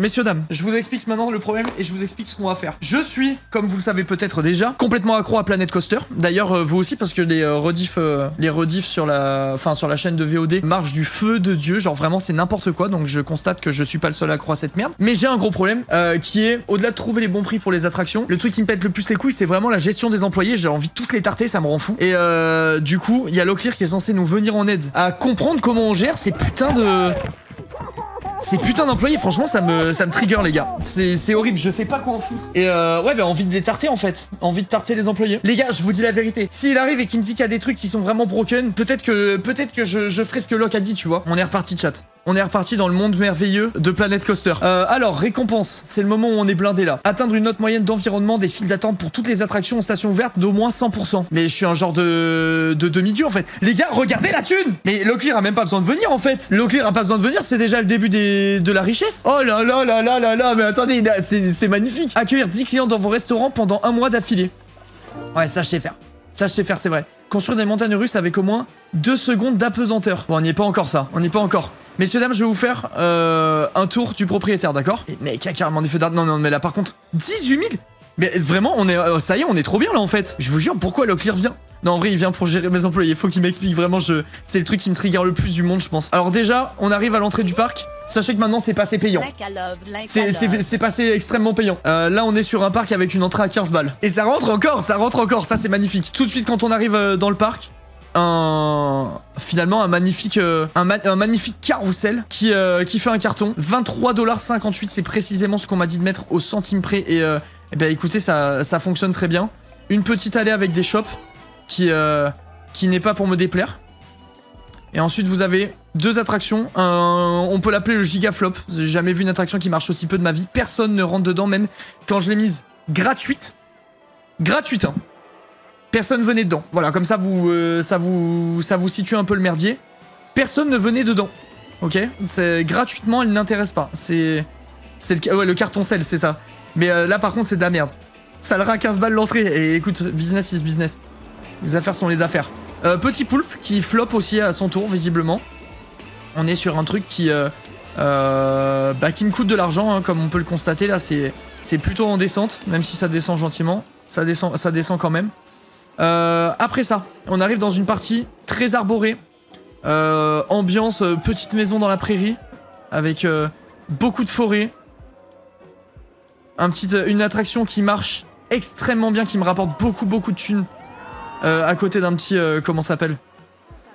Messieurs, dames, je vous explique maintenant le problème et je vous explique ce qu'on va faire. Je suis, comme vous le savez peut-être déjà, complètement accro à Planet Coaster. D'ailleurs, vous aussi, parce que les rediffs sur la chaîne de VOD marchent du feu de Dieu. Genre vraiment, c'est n'importe quoi. Donc je constate que je suis pas le seul accro à cette merde. Mais j'ai un gros problème qui est, au-delà de trouver les bons prix pour les attractions, le truc qui me pète le plus les couilles, c'est vraiment la gestion des employés. J'ai envie de tous les tarter, ça me rend fou. Et du coup, il y a Locklear qui est censé nous venir en aide à comprendre comment on gère ces putains d'employés, franchement ça me trigger les gars. C'est horrible, je sais pas quoi en foutre. Et ouais bah envie de les tarter en fait. Envie de tarter les employés. Les gars, je vous dis la vérité. S'il arrive et qu'il me dit qu'il y a des trucs qui sont vraiment broken, peut-être que je ferai ce que Locke a dit, tu vois. On est reparti chat. On est reparti dans le monde merveilleux de Planet Coaster. Alors, récompense. C'est le moment où on est blindé là. Atteindre une note moyenne d'environnement des files d'attente pour toutes les attractions en station ouverte d'au moins 100%. Mais je suis un genre de demi-dieu en fait. Les gars, regardez la thune! Mais Locklear a même pas besoin de venir en fait. Locklear a pas besoin de venir, c'est déjà le début de la richesse. Oh là là là là là là, mais attendez, c'est magnifique. Accueillir 10 clients dans vos restaurants pendant 1 mois d'affilée. Ouais, ça je sais faire. Ça je sais faire, c'est vrai. Construire des montagnes russes avec au moins 2 secondes d'apesanteur. Bon, on n'y est pas encore ça. On n'y est pas encore. Messieurs, dames, je vais vous faire un tour du propriétaire, d'accord? Mec, il y a carrément des feux d'art. Non, non, mais là, par contre, 18 000? Mais vraiment, on est, ça y est, on est trop bien, là, en fait. Je vous jure, pourquoi Locklear vient? Non, en vrai, il vient pour gérer mes employés. Faut qu'il m'explique, vraiment, c'est le truc qui me trigger le plus du monde, je pense. Alors déjà, on arrive à l'entrée du parc. Sachez que maintenant, c'est passé payant. C'est passé extrêmement payant. Là, on est sur un parc avec une entrée à 15 balles. Et ça rentre encore, ça, c'est magnifique. Tout de suite, quand on arrive dans le parc, finalement un magnifique carrousel qui fait un carton. 23,58 $, c'est précisément ce qu'on m'a dit de mettre au centime près. Et ben écoutez, ça fonctionne très bien. Une petite allée avec des shops qui n'est pas pour me déplaire. Et ensuite vous avez 2 attractions. On peut l'appeler le giga flop. J'ai jamais vu une attraction qui marche aussi peu de ma vie. Personne ne rentre dedans, même quand je l'ai mise gratuite. Gratuite, hein. Personne venait dedans. Voilà, comme ça vous situe un peu le merdier. Personne ne venait dedans. Ok? C'est gratuitement, elle n'intéresse pas. C'est le carton sel, c'est ça. Mais là par contre c'est de la merde. Ça le rat 15 balles l'entrée. Et écoute, business is business. Les affaires sont les affaires. Petit poulpe qui flop aussi à son tour visiblement. On est sur un truc qui me coûte de l'argent, hein, comme on peut le constater là. C'est plutôt en descente, même si ça descend gentiment. Ça descend quand même. Après ça, on arrive dans une partie très arborée. Ambiance petite maison dans la prairie. Avec beaucoup de forêt. Une attraction qui marche extrêmement bien, qui me rapporte beaucoup de thunes. À côté d'un petit... comment ça s'appelle?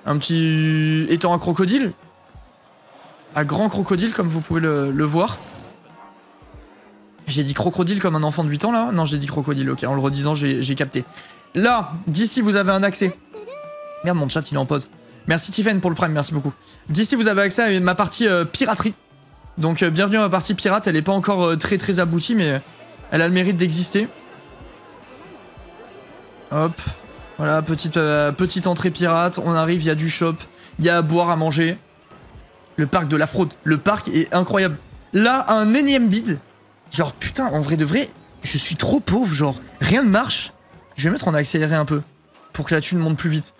Un petit étang à crocodile. À grand crocodile, comme vous pouvez le voir. J'ai dit crocodile comme un enfant de 8 ans là? Non, j'ai dit crocodile, ok. En le redisant, j'ai capté. Là, d'ici vous avez un accès. Merde, mon chat il est en pause. Merci Tiffen pour le prime, merci beaucoup. D'ici vous avez accès à ma partie piraterie. Donc bienvenue à ma partie pirate, elle est pas encore très aboutie, mais elle a le mérite d'exister. Hop, voilà, petite entrée pirate, on arrive, il y a du shop, il y a à boire, à manger. Le parc de la fraude, le parc est incroyable. Là, un énième bide. Genre putain, en vrai de vrai, je suis trop pauvre, genre, rien ne marche. Je vais mettre en accéléré un peu pour que la thune monte plus vite.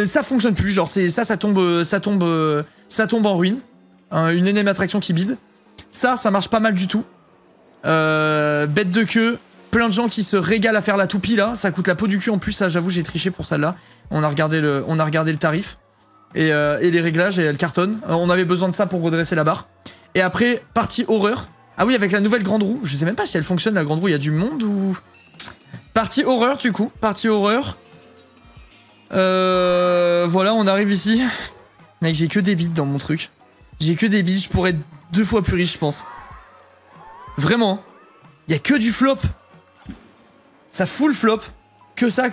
Ça fonctionne plus, genre ça tombe en ruine. Une énième attraction qui bide. Ça marche pas mal du tout. Bête de queue, plein de gens qui se régalent à faire la toupie là. Ça coûte la peau du cul en plus, ça j'avoue j'ai triché pour celle-là. On a regardé le tarif et les réglages et elle cartonne. On avait besoin de ça pour redresser la barre. Et après partie horreur. Ah oui, avec la nouvelle grande roue. Je sais même pas si elle fonctionne la grande roue. Il y a du monde ou... Partie horreur du coup, partie horreur. Voilà, on arrive ici. Mec, j'ai que des bits dans mon truc. J'ai que des bits, je pourrais être 2 fois plus riche, je pense. Vraiment. Il y a que du flop. Ça fout le flop. Que ça.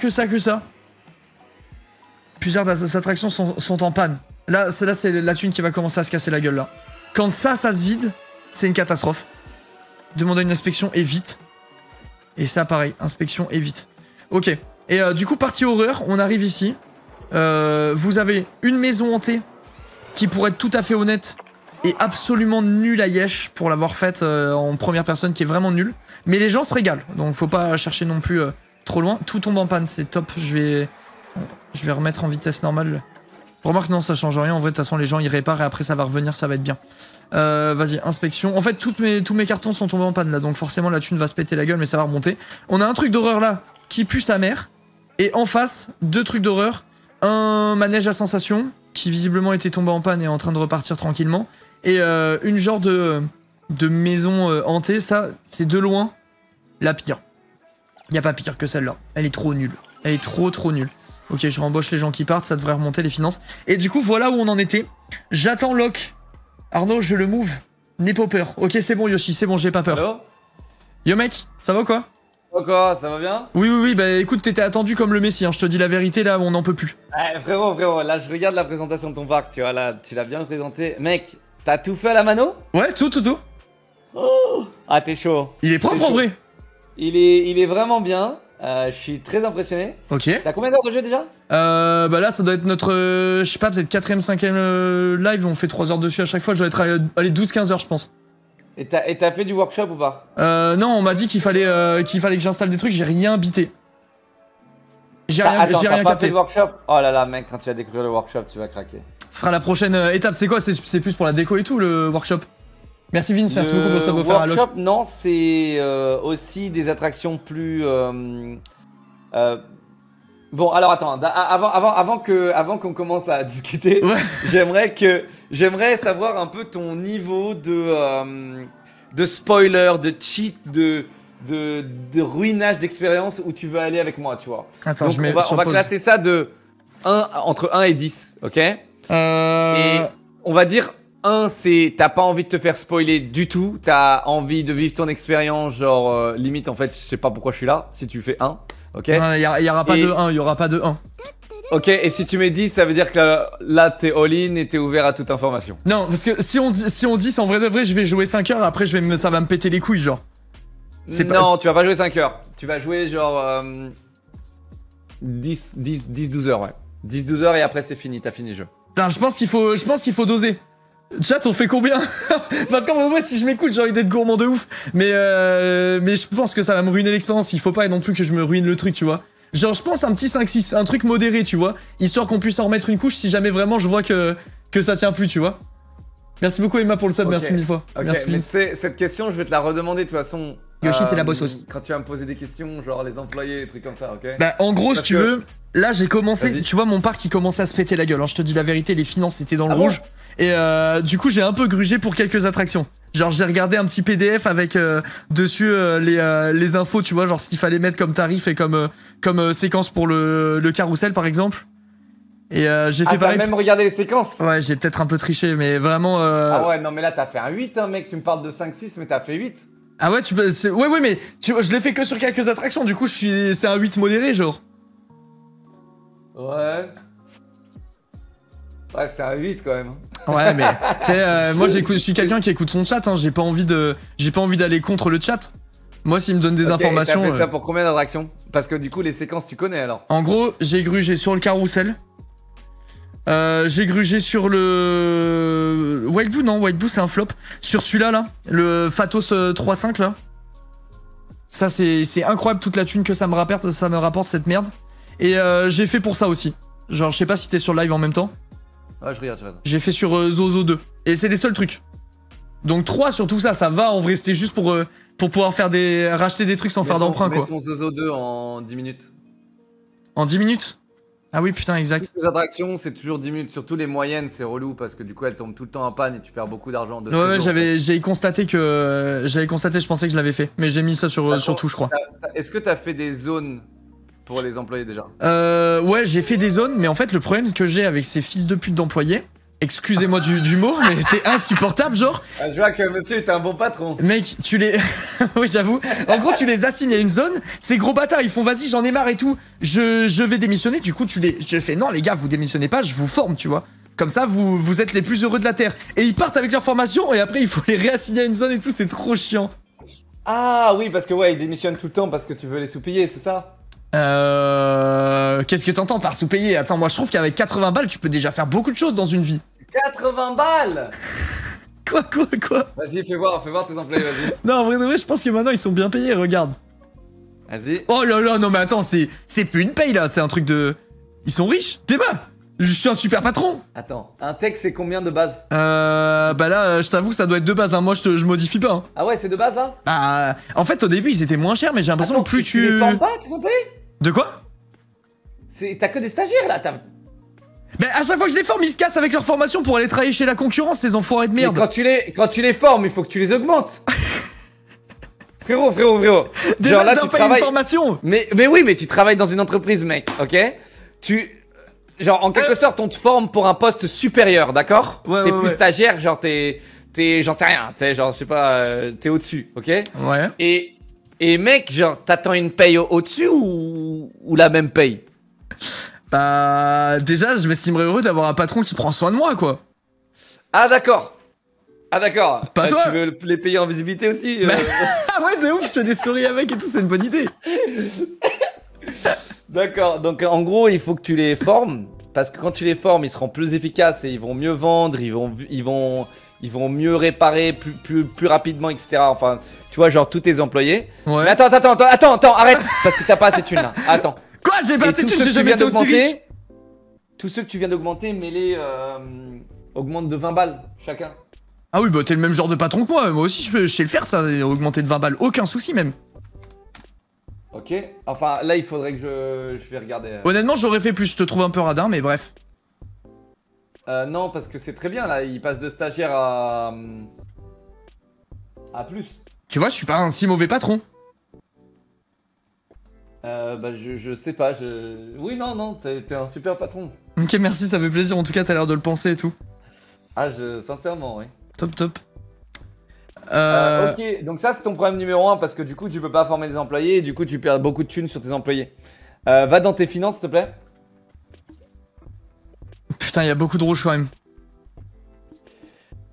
Plusieurs attractions sont en panne. Là c'est la thune qui va commencer à se casser la gueule, là. Quand ça se vide, c'est une catastrophe. Demandez une inspection et vite. Et ça, pareil, inspection et vite. Ok. Et du coup, partie horreur, on arrive ici. Vous avez une maison hantée qui, pour être tout à fait honnête, est absolument nulle à Yesh pour l'avoir faite en première personne, qui est vraiment nulle. Mais les gens se régalent, donc faut pas chercher non plus trop loin. Tout tombe en panne, c'est top. Je vais remettre en vitesse normale Remarque, non, ça change rien. En vrai, de toute façon, les gens, ils réparent et après, ça va revenir, ça va être bien. Vas-y, inspection. En fait, tous mes cartons sont tombés en panne, là. Donc, forcément, la thune va se péter la gueule, mais ça va remonter. On a un truc d'horreur, là, qui pue sa mère. Et en face, 2 trucs d'horreur. Un manège à sensation, qui visiblement était tombé en panne et est en train de repartir tranquillement. Et une genre de maison hantée. Ça, c'est de loin la pire. Y a pas pire que celle-là. Elle est trop nulle. Elle est trop nulle. Ok, je rembauche les gens qui partent, ça devrait remonter les finances. Et du coup, voilà où on en était. J'attends Locke. Arnaud, je le move. N'aie pas peur. Ok, c'est bon, Yoshi, c'est bon, j'ai pas peur. Allô? Yo, mec, ça va ou quoi? Quoi, ça va bien? Oui, bah écoute, t'étais attendu comme le Messie, hein. Je te dis la vérité, là, on n'en peut plus. Frérot, là, je regarde la présentation de ton parc, tu vois, là, tu l'as bien présenté. Mec, t'as tout fait à la mano? Ouais, tout. Oh. Ah, t'es chaud. Il est propre en vrai. Il est vraiment bien. Je suis très impressionné. Ok. T'as combien d'heures de jeu déjà? Bah là, ça doit être notre, je sais pas, peut-être 4ème, 5ème live. On fait 3 heures dessus à chaque fois. Je dois être à 12-15 heures, je pense. Et t'as fait du workshop ou pas? Non, on m'a dit qu'il fallait que j'installe des trucs. J'ai rien bité. J'ai rien capté. Fait le workshop? Oh là là, mec, quand tu vas découvrir le workshop, tu vas craquer. Ce sera la prochaine étape. C'est quoi? C'est plus pour la déco et tout, le workshop. Merci Vince, merci beaucoup pour ça offert à Locke. Workshop, non, c'est aussi des attractions plus... Bon, alors attends, avant qu'on commence à discuter, Ouais. j'aimerais savoir un peu ton niveau de spoiler, de cheat, de ruinage d'expérience où tu veux aller avec moi, tu vois. Attends, donc, on va classer ça de 1 entre 1 et 10, ok? Et on va dire 1, c'est t'as pas envie de te faire spoiler du tout, t'as envie de vivre ton expérience, genre limite en fait, je sais pas pourquoi je suis là, si tu fais 1, ok? Non, il y aura pas de 1, il y aura pas de 1. Ok, et si tu mets 10, ça veut dire que là t'es all-in et t'es ouvert à toute information. Non, parce que si on dit, en vrai de vrai, je vais jouer 5 heures, après ça va me péter les couilles, genre. Non, tu vas pas jouer 5 heures. Tu vas jouer genre 10-12 heures, ouais. 10-12 heures et après c'est fini, t'as fini le jeu. Putain, je pense qu'il faut doser. Chat, on fait combien? Parce qu'en vrai, si je m'écoute, j'ai envie d'être gourmand de ouf. Mais je pense que ça va me ruiner l'expérience. Il faut pas non plus que je me ruine le truc, tu vois. Genre, je pense un petit 5-6, un truc modéré, tu vois. Histoire qu'on puisse en remettre une couche si jamais vraiment je vois que ça tient plus, tu vois. Merci beaucoup Emma pour le sub, okay. Merci 1000 fois. Okay, merci mais cette question, je vais te la redemander de toute façon. Yoshi, t'es la boss aussi. Quand tu vas me poser des questions, genre les employés, des trucs comme ça, ok? Bah, en gros, si tu veux, là j'ai commencé, tu vois, mon parc il commençait à se péter la gueule. Hein, je te dis la vérité, les finances étaient dans le rouge. Et du coup, j'ai un peu grugé pour quelques attractions. Genre, j'ai regardé un petit PDF avec dessus les infos, tu vois, genre ce qu'il fallait mettre comme tarif et comme séquence pour le carrousel par exemple. Et j'ai fait pareil. T'as même regardé les séquences? Ouais, j'ai peut-être un peu triché, mais vraiment. Ah ouais, non, mais là t'as fait un 8, hein, mec. Tu me parles de 5-6, mais t'as fait 8. Ah ouais, ouais, mais je l'ai fait que sur quelques attractions, du coup, c'est un 8 modéré, genre. Ouais. Ouais, c'est un 8 quand même. Ouais, mais tu sais, moi je suis quelqu'un qui écoute son chat, hein, j'ai pas envie d'aller contre le chat. Moi, s'il me donne des informations. T'as fait ça pour combien d'attractions? Parce que du coup, les séquences, tu connais alors. En gros, j'ai grugé sur le carrousel. J'ai grugé sur le... White Blue, non, White Blue c'est un flop. Sur celui-là, là, le Fatos 3.5, là. Ça, c'est incroyable toute la thune que ça me rapporte cette merde. Et j'ai fait pour ça aussi. Genre, je sais pas si t'es sur live en même temps. Ouais, je regarde. J'ai fait sur Zozo 2. Et c'est les seuls trucs. Donc 3 sur tout ça, ça va en vrai, c'était juste pour pouvoir racheter des trucs sans faire d'emprunt, quoi. Mets ton Zozo 2 en 10 minutes. En 10 minutes? Ah oui, putain, exact. Toutes les attractions, c'est toujours 10 minutes. Surtout les moyennes, c'est relou parce que du coup, elles tombent tout le temps en panne et tu perds beaucoup d'argent. Ouais, j'ai constaté, je pensais que je l'avais fait. Mais j'ai mis ça sur tout, je crois. Est-ce que t'as fait des zones pour les employés déjà? Ouais, j'ai fait des zones, mais en fait, le problème que j'ai avec ces fils de pute d'employés, excusez-moi du mot, mais c'est insupportable, genre. Je vois que monsieur est un bon patron. Mec, tu les... oui, j'avoue. En gros, tu les assignes à une zone, ces gros bâtards, ils font vas-y, j'en ai marre et tout, je vais démissionner, du coup, je fais non, les gars, vous démissionnez pas, je vous forme, tu vois. Comme ça, vous êtes les plus heureux de la Terre. Et ils partent avec leur formation, et après, il faut les réassigner à une zone et tout, c'est trop chiant. Ah oui, parce que ouais, ils démissionnent tout le temps parce que tu veux les sous-payer, c'est ça? Qu'est-ce que t'entends par sous-payer? Attends, moi je trouve qu'avec 80 balles, tu peux déjà faire beaucoup de choses dans une vie. 80 balles? Quoi? Vas-y, fais voir tes employés, vas-y. Non, en vrai de vrai, je pense que maintenant ils sont bien payés, regarde. Vas-y. Oh là là, non mais attends, c'est plus une paye là, c'est un truc de... Ils sont riches? Débat. Je suis un super patron. Attends, un tech c'est combien de base? Bah là, je t'avoue que ça doit être de base, hein. Moi je modifie pas. Hein. Ah ouais, c'est de base là? Bah, en fait au début ils étaient moins chers, mais j'ai l'impression que plus tu les formes pas, tes employés? De quoi? T'as que des stagiaires là, Mais à chaque fois que je les forme, ils se cassent avec leur formation pour aller travailler chez la concurrence, ces enfoirés de merde. Mais quand tu les formes, il faut que tu les augmentes. frérot. Déjà, genre, là, tu travailles une formation. Mais oui, mais tu travailles dans une entreprise, mec, ok? Genre, en quelque sorte, on te forme pour un poste supérieur, d'accord? Ouais, t'es plus stagiaire, genre, j'en sais rien, tu sais, genre, je sais pas, t'es au-dessus, ok? Ouais. Et mec, genre, t'attends une paye au-dessus ou la même paye? Bah, déjà, je m'estimerais heureux d'avoir un patron qui prend soin de moi, quoi. Ah, d'accord. Pas toi. Tu veux les payer en visibilité aussi Ah ouais, c'est ouf, tu fais des souris avec et tout, c'est une bonne idée. D'accord, donc en gros, il faut que tu les formes. Parce que quand tu les formes, ils seront plus efficaces et ils vont mieux vendre, ils vont mieux réparer plus rapidement, etc. Enfin, tu vois, genre tous tes employés. Ouais. Mais attends, arrête, parce que t'as pas assez de thunes là. Attends. Quoi, j'ai pas assez de thunes, j'ai jamais été aussi riche. Tous ceux que tu viens d'augmenter, mets-les augmente de 20 balles chacun. Ah oui, bah t'es le même genre de patron que moi aussi je sais le faire ça, augmenter de 20 balles, aucun souci même. Ok, enfin là il faudrait que je vais regarder. Honnêtement j'aurais fait plus, je te trouve un peu radin mais bref. Non parce que c'est très bien là, il passe de stagiaire à plus. Tu vois, je suis pas un si mauvais patron. Bah je sais pas, oui non, t'es un super patron. Ok merci, ça fait plaisir, en tout cas t'as l'air de le penser et tout. Ah sincèrement oui. Top. Ok, donc ça c'est ton problème numéro 1 parce que du coup tu peux pas former des employés et du coup tu perds beaucoup de thunes sur tes employés. Va dans tes finances s'il te plaît. Putain, il y a beaucoup de rouge quand même.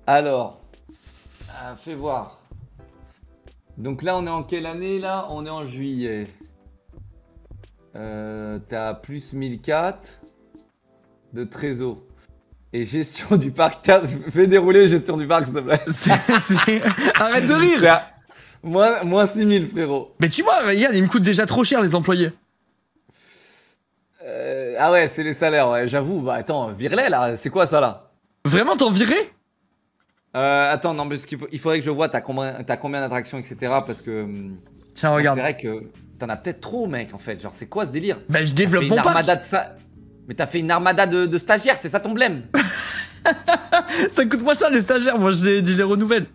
Alors, fais voir. Donc là on est en quelle année là? On est en juillet. T'as plus 1004 de trésor. Et gestion du parc, fais dérouler gestion du parc s'il te plaît. Arrête de rire. Moins 6000 frérot. Mais tu vois, regarde, ils me coûtent déjà trop cher les employés. Ah ouais, c'est les salaires, ouais, j'avoue. Bah attends, vire-les là, c'est quoi ça là? Vraiment, t'en virais? Attends, non, parce il faudrait que je vois t'as combien d'attractions, etc. Parce que... Tiens, regarde. C'est vrai que t'en as peut-être trop, mec, en fait. Genre, c'est quoi ce délire? Bah, je développe mon parc. Mais t'as fait une armada de stagiaires, c'est ça ton blême? Ça coûte moins cher les stagiaires, moi je les renouvelle.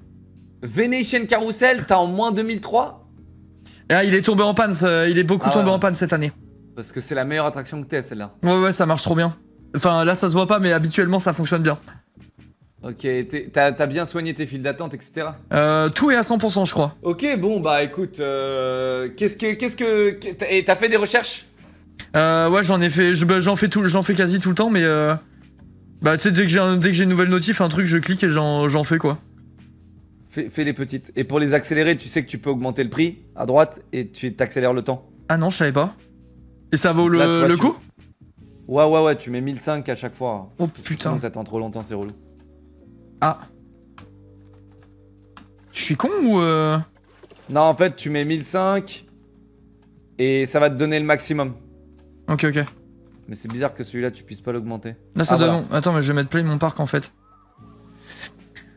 Venetian Carousel, t'as en moins 2003? Ah, il est tombé en panne, il est beaucoup tombé en panne cette année. Parce que c'est la meilleure attraction que t'es, celle-là. Ouais, ça marche trop bien. Enfin, là ça se voit pas, mais habituellement ça fonctionne bien. Ok, t'as bien soigné tes files d'attente, etc. Tout est à 100%, je crois. Ok, bon, bah écoute, et t'as fait des recherches? Ouais, j'en ai fait, j'en fais quasi tout le temps, mais bah tu sais, dès que j'ai une nouvelle notif, un truc, je clique et j'en fais quoi. Fais les petites. Et pour les accélérer, tu sais que tu peux augmenter le prix à droite et tu t'accélères le temps. Ah non, je savais pas. Et ça vaut le coup? Ouais, tu mets 1005 à chaque fois. Oh putain. Sinon t'attends trop longtemps, c'est relou. Ah. Je suis con ou Non, en fait, tu mets 1005 et ça va te donner le maximum. Ok. Mais c'est bizarre que celui-là, tu puisses pas l'augmenter. Là, ça donne... Voilà. Attends, mais je vais mettre play mon parc, en fait.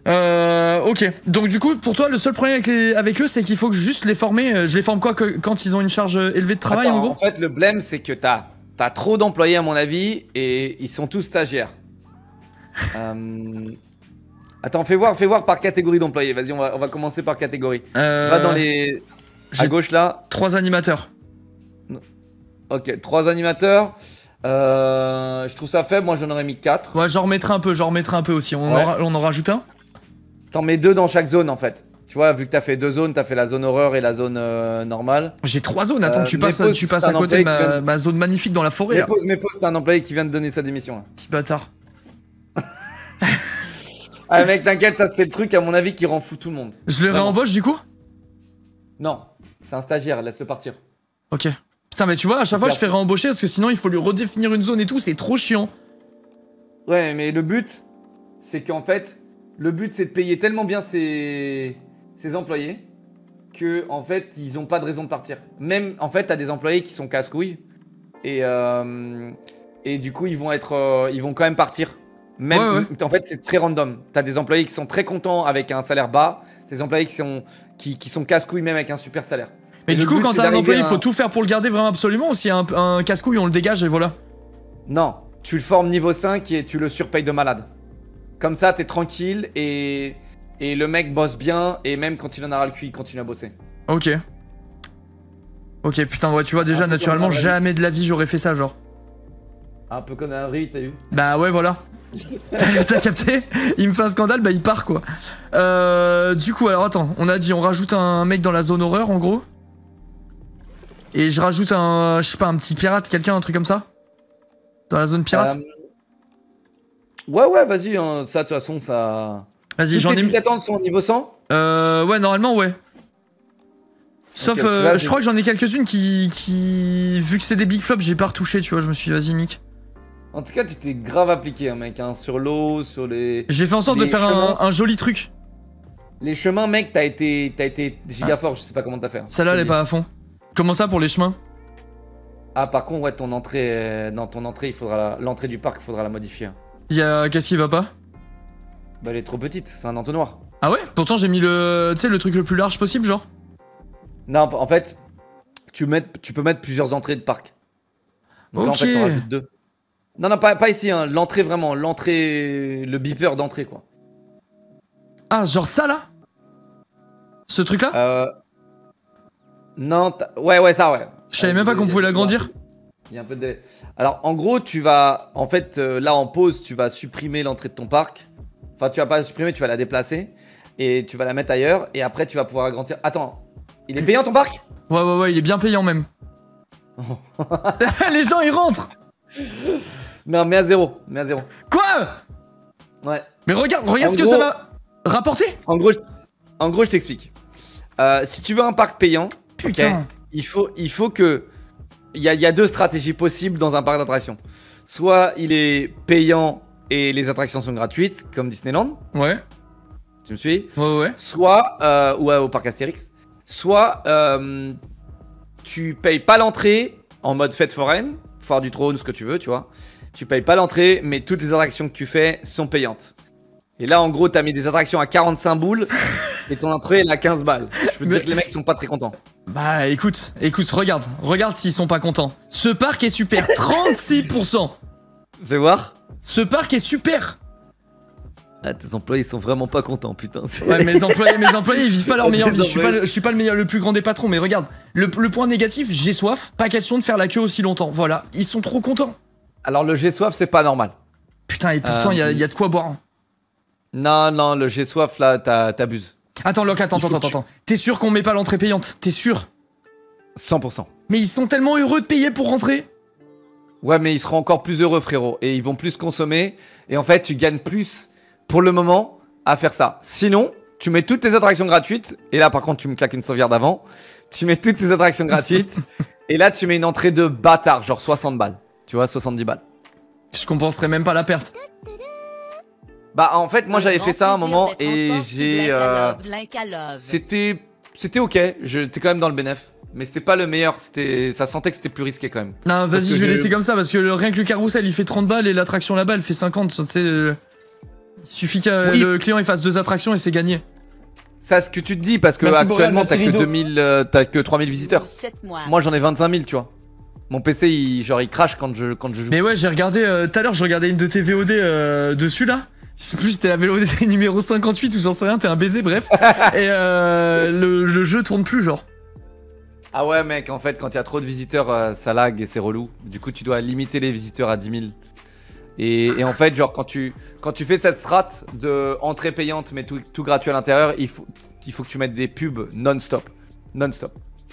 Ok. Donc, du coup, pour toi, le seul problème avec eux, c'est qu'il faut que juste les former. Je les forme quoi quand ils ont une charge élevée de travail, en gros? En fait, le blême, c'est que t'as trop d'employés, à mon avis, et ils sont tous stagiaires. Attends, fais voir par catégorie d'employés. Vas-y, on va commencer par catégorie. Va dans les... À gauche, là. 3 animateurs. Ok, 3 animateurs. Je trouve ça faible, moi j'en aurais mis 4. Ouais, j'en remettrai un peu aussi. On en rajoute un. T'en mets 2 dans chaque zone en fait. Tu vois, vu que t'as fait 2 zones, t'as fait la zone horreur et la zone normale. J'ai 3 zones, attends, tu passes à côté de ma zone magnifique dans la forêt. Mais pause, t'as un employé qui vient de donner sa démission. Là. Petit bâtard. Ah mec, t'inquiète, ça c'était le truc à mon avis qui rend fou tout le monde. Je le réembauche du coup? Non, c'est un stagiaire, laisse-le partir. Ok. Putain, mais tu vois, à chaque fois je fais réembaucher parce que sinon il faut lui redéfinir une zone et tout, c'est trop chiant. Ouais, mais le but, c'est qu'en fait, le but c'est de payer tellement bien ses employés que en fait ils ont pas de raison de partir. Même en fait, t'as des employés qui sont casse-couilles et Et du coup, ils vont quand même partir. Même, en fait, c'est très random. T'as des employés qui sont très contents avec un salaire bas, des employés qui sont casse-couilles même avec un super salaire. Mais du coup, quand t'as un employé, il faut tout faire pour le garder vraiment absolument, ou s'il y a un casse-couille, on le dégage et voilà. Non, tu le formes niveau 5 et tu le surpayes de malade. Comme ça, t'es tranquille et le mec bosse bien, et même quand il en aura le cul, il continue à bosser. Ok. Ok, putain, ouais, tu vois, déjà, naturellement, jamais de la vie j'aurais fait ça, genre. Un peu comme dans la vraie vie, t'as vu? Bah ouais, voilà. T'as capté? Il me fait un scandale, bah il part quoi. Du coup, alors attends, on a dit on rajoute un mec dans la zone horreur en gros. Et je rajoute je sais pas, un petit pirate, quelqu'un, un truc comme ça? Dans la zone pirate? Ouais, vas-y, hein, ça de toute façon, ça... Vas-y, j'en ai mis... Les files sont au niveau 100? Ouais, normalement, ouais. Sauf, okay, je crois que j'en ai quelques-unes qui... Vu que c'est des big flops, j'ai pas retouché, tu vois, je me suis dit, vas-y, nique. En tout cas, tu t'es grave appliqué, hein, mec, hein, sur l'eau, sur les... J'ai fait en sorte de faire un joli truc. Les chemins, mec, t'as été giga fort, je sais pas comment t'as fait. Hein. Celle-là, elle est pas à fond. Comment ça pour les chemins? Ah, par contre, ouais, ton entrée, dans ton entrée, il faudra l'entrée du parc, il faudra la modifier. Qu'est-ce qui va pas? Bah, elle est trop petite, c'est un entonnoir. Ah ouais? Pourtant, j'ai mis le truc le plus large possible, genre. Non, en fait, tu peux mettre plusieurs entrées de parc. Donc, ok. là, en fait, t'en rajoutes 2. Non, pas ici, hein. L'entrée vraiment, le beeper d'entrée, quoi. Ah, genre ça, là? Ce truc-là? Non, ouais, ça, ouais. Je savais même pas qu'on pouvait l'agrandir. Il y a un peu de délai. Alors, en gros, tu vas, en fait, là, en pause, tu vas supprimer l'entrée de ton parc. Enfin, tu vas pas la supprimer, tu vas la déplacer. Et tu vas la mettre ailleurs. Et après, tu vas pouvoir agrandir. Attends, il est payant ton parc? Ouais, il est bien payant même. Les gens, ils rentrent. Non, mais à zéro. Quoi? Ouais. Mais regarde ce que ça va rapporter. En gros, je t'explique. Si tu veux un parc payant, putain, okay, il faut que... Il y a 2 stratégies possibles dans un parc d'attractions. Soit il est payant et les attractions sont gratuites, comme Disneyland. Ouais. Tu me suis? Ouais. Soit, ouais, au parc Astérix. Soit, tu payes pas l'entrée en mode fête foraine, foire du trône, ce que tu veux, tu vois. Tu payes pas l'entrée, mais toutes les attractions que tu fais sont payantes. Et là, en gros, t'as mis des attractions à 45 boules et ton entrée, elle a 15 balles. Je peux te dire que les mecs sont pas très contents. Bah, écoute, regarde s'ils sont pas contents. Ce parc est super, 36%. Fais voir. Ce parc est super. Ah, tes employés sont vraiment pas contents, putain. Ouais, mes employés, ils vivent pas leur meilleure vie. Je suis pas le plus grand des patrons, mais regarde, le point négatif, j'ai soif. Pas question de faire la queue aussi longtemps. Voilà, ils sont trop contents. Alors, le j'ai soif, c'est pas normal. Putain, et pourtant, il y a de quoi boire. Hein. Non, le j'ai soif, là, t'abuses. Attends, Locke, attends. T'es sûr qu'on met pas l'entrée payante? T'es sûr? 100%. Mais ils sont tellement heureux de payer pour rentrer. Ouais, mais ils seront encore plus heureux, frérot. Et ils vont plus consommer. Et en fait, tu gagnes plus, pour le moment, à faire ça. Sinon, tu mets toutes tes attractions gratuites. Et là, par contre, tu me claques une sauvegarde avant. Tu mets toutes tes attractions gratuites. Et là, tu mets une entrée de bâtard, genre 60 balles. Tu vois, 70 balles. Je compenserais même pas la perte. Bah, en fait, moi, j'avais fait ça à un moment. Et j'ai... C'était ok. J'étais quand même dans le bénéf. Mais c'était pas le meilleur, ça sentait que c'était plus risqué quand même. Non, vas-y, je vais laisser comme ça parce que rien que le carrousel il fait 30 balles et l'attraction là-bas elle fait 50. Tu sais, il suffit que le client il fasse 2 attractions et c'est gagné. Ça, ce que tu te dis, parce que actuellement t'as que t'as que 3000 visiteurs. Moi j'en ai 25 000, tu vois. Mon PC il crache quand je joue. Mais ouais, j'ai regardé tout à l'heure, je regardais une de tes VOD dessus là. Je sais plus si c'était la VOD numéro 58 ou j'en sais rien, t'es un baiser, bref. Et le jeu tourne plus, genre. Ah ouais mec, en fait quand il y a trop de visiteurs ça lag et c'est relou. Du coup tu dois limiter les visiteurs à 10 000. Et en fait genre quand tu fais cette strat de entrée payante mais tout gratuit à l'intérieur, il faut que tu mettes des pubs non-stop.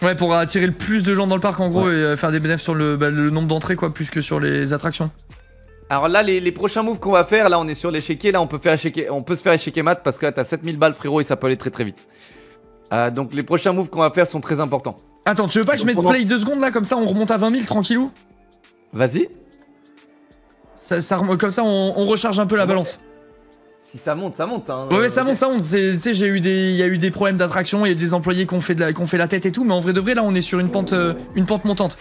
Ouais, pour attirer le plus de gens dans le parc en gros et faire des bénéfices sur le nombre d'entrées quoi, plus que sur les attractions. Alors là les prochains moves qu'on va faire, là on est sur l'échiquier, là on peut se faire échiquier mat parce que là t'as 7000 balles frérot et ça peut aller très très vite. Donc les prochains moves qu'on va faire sont très importants. Attends, tu veux pas que je mette play 2 secondes là, comme ça on remonte à 20 000 tranquillou? Vas-y. Comme ça on recharge un peu la balance. Si ça monte, ça monte. Hein, ouais, ça monte. Tu sais, il y a eu des problèmes d'attraction, il y a des employés qui ont fait la tête et tout, mais en vrai de vrai là on est sur une pente montante.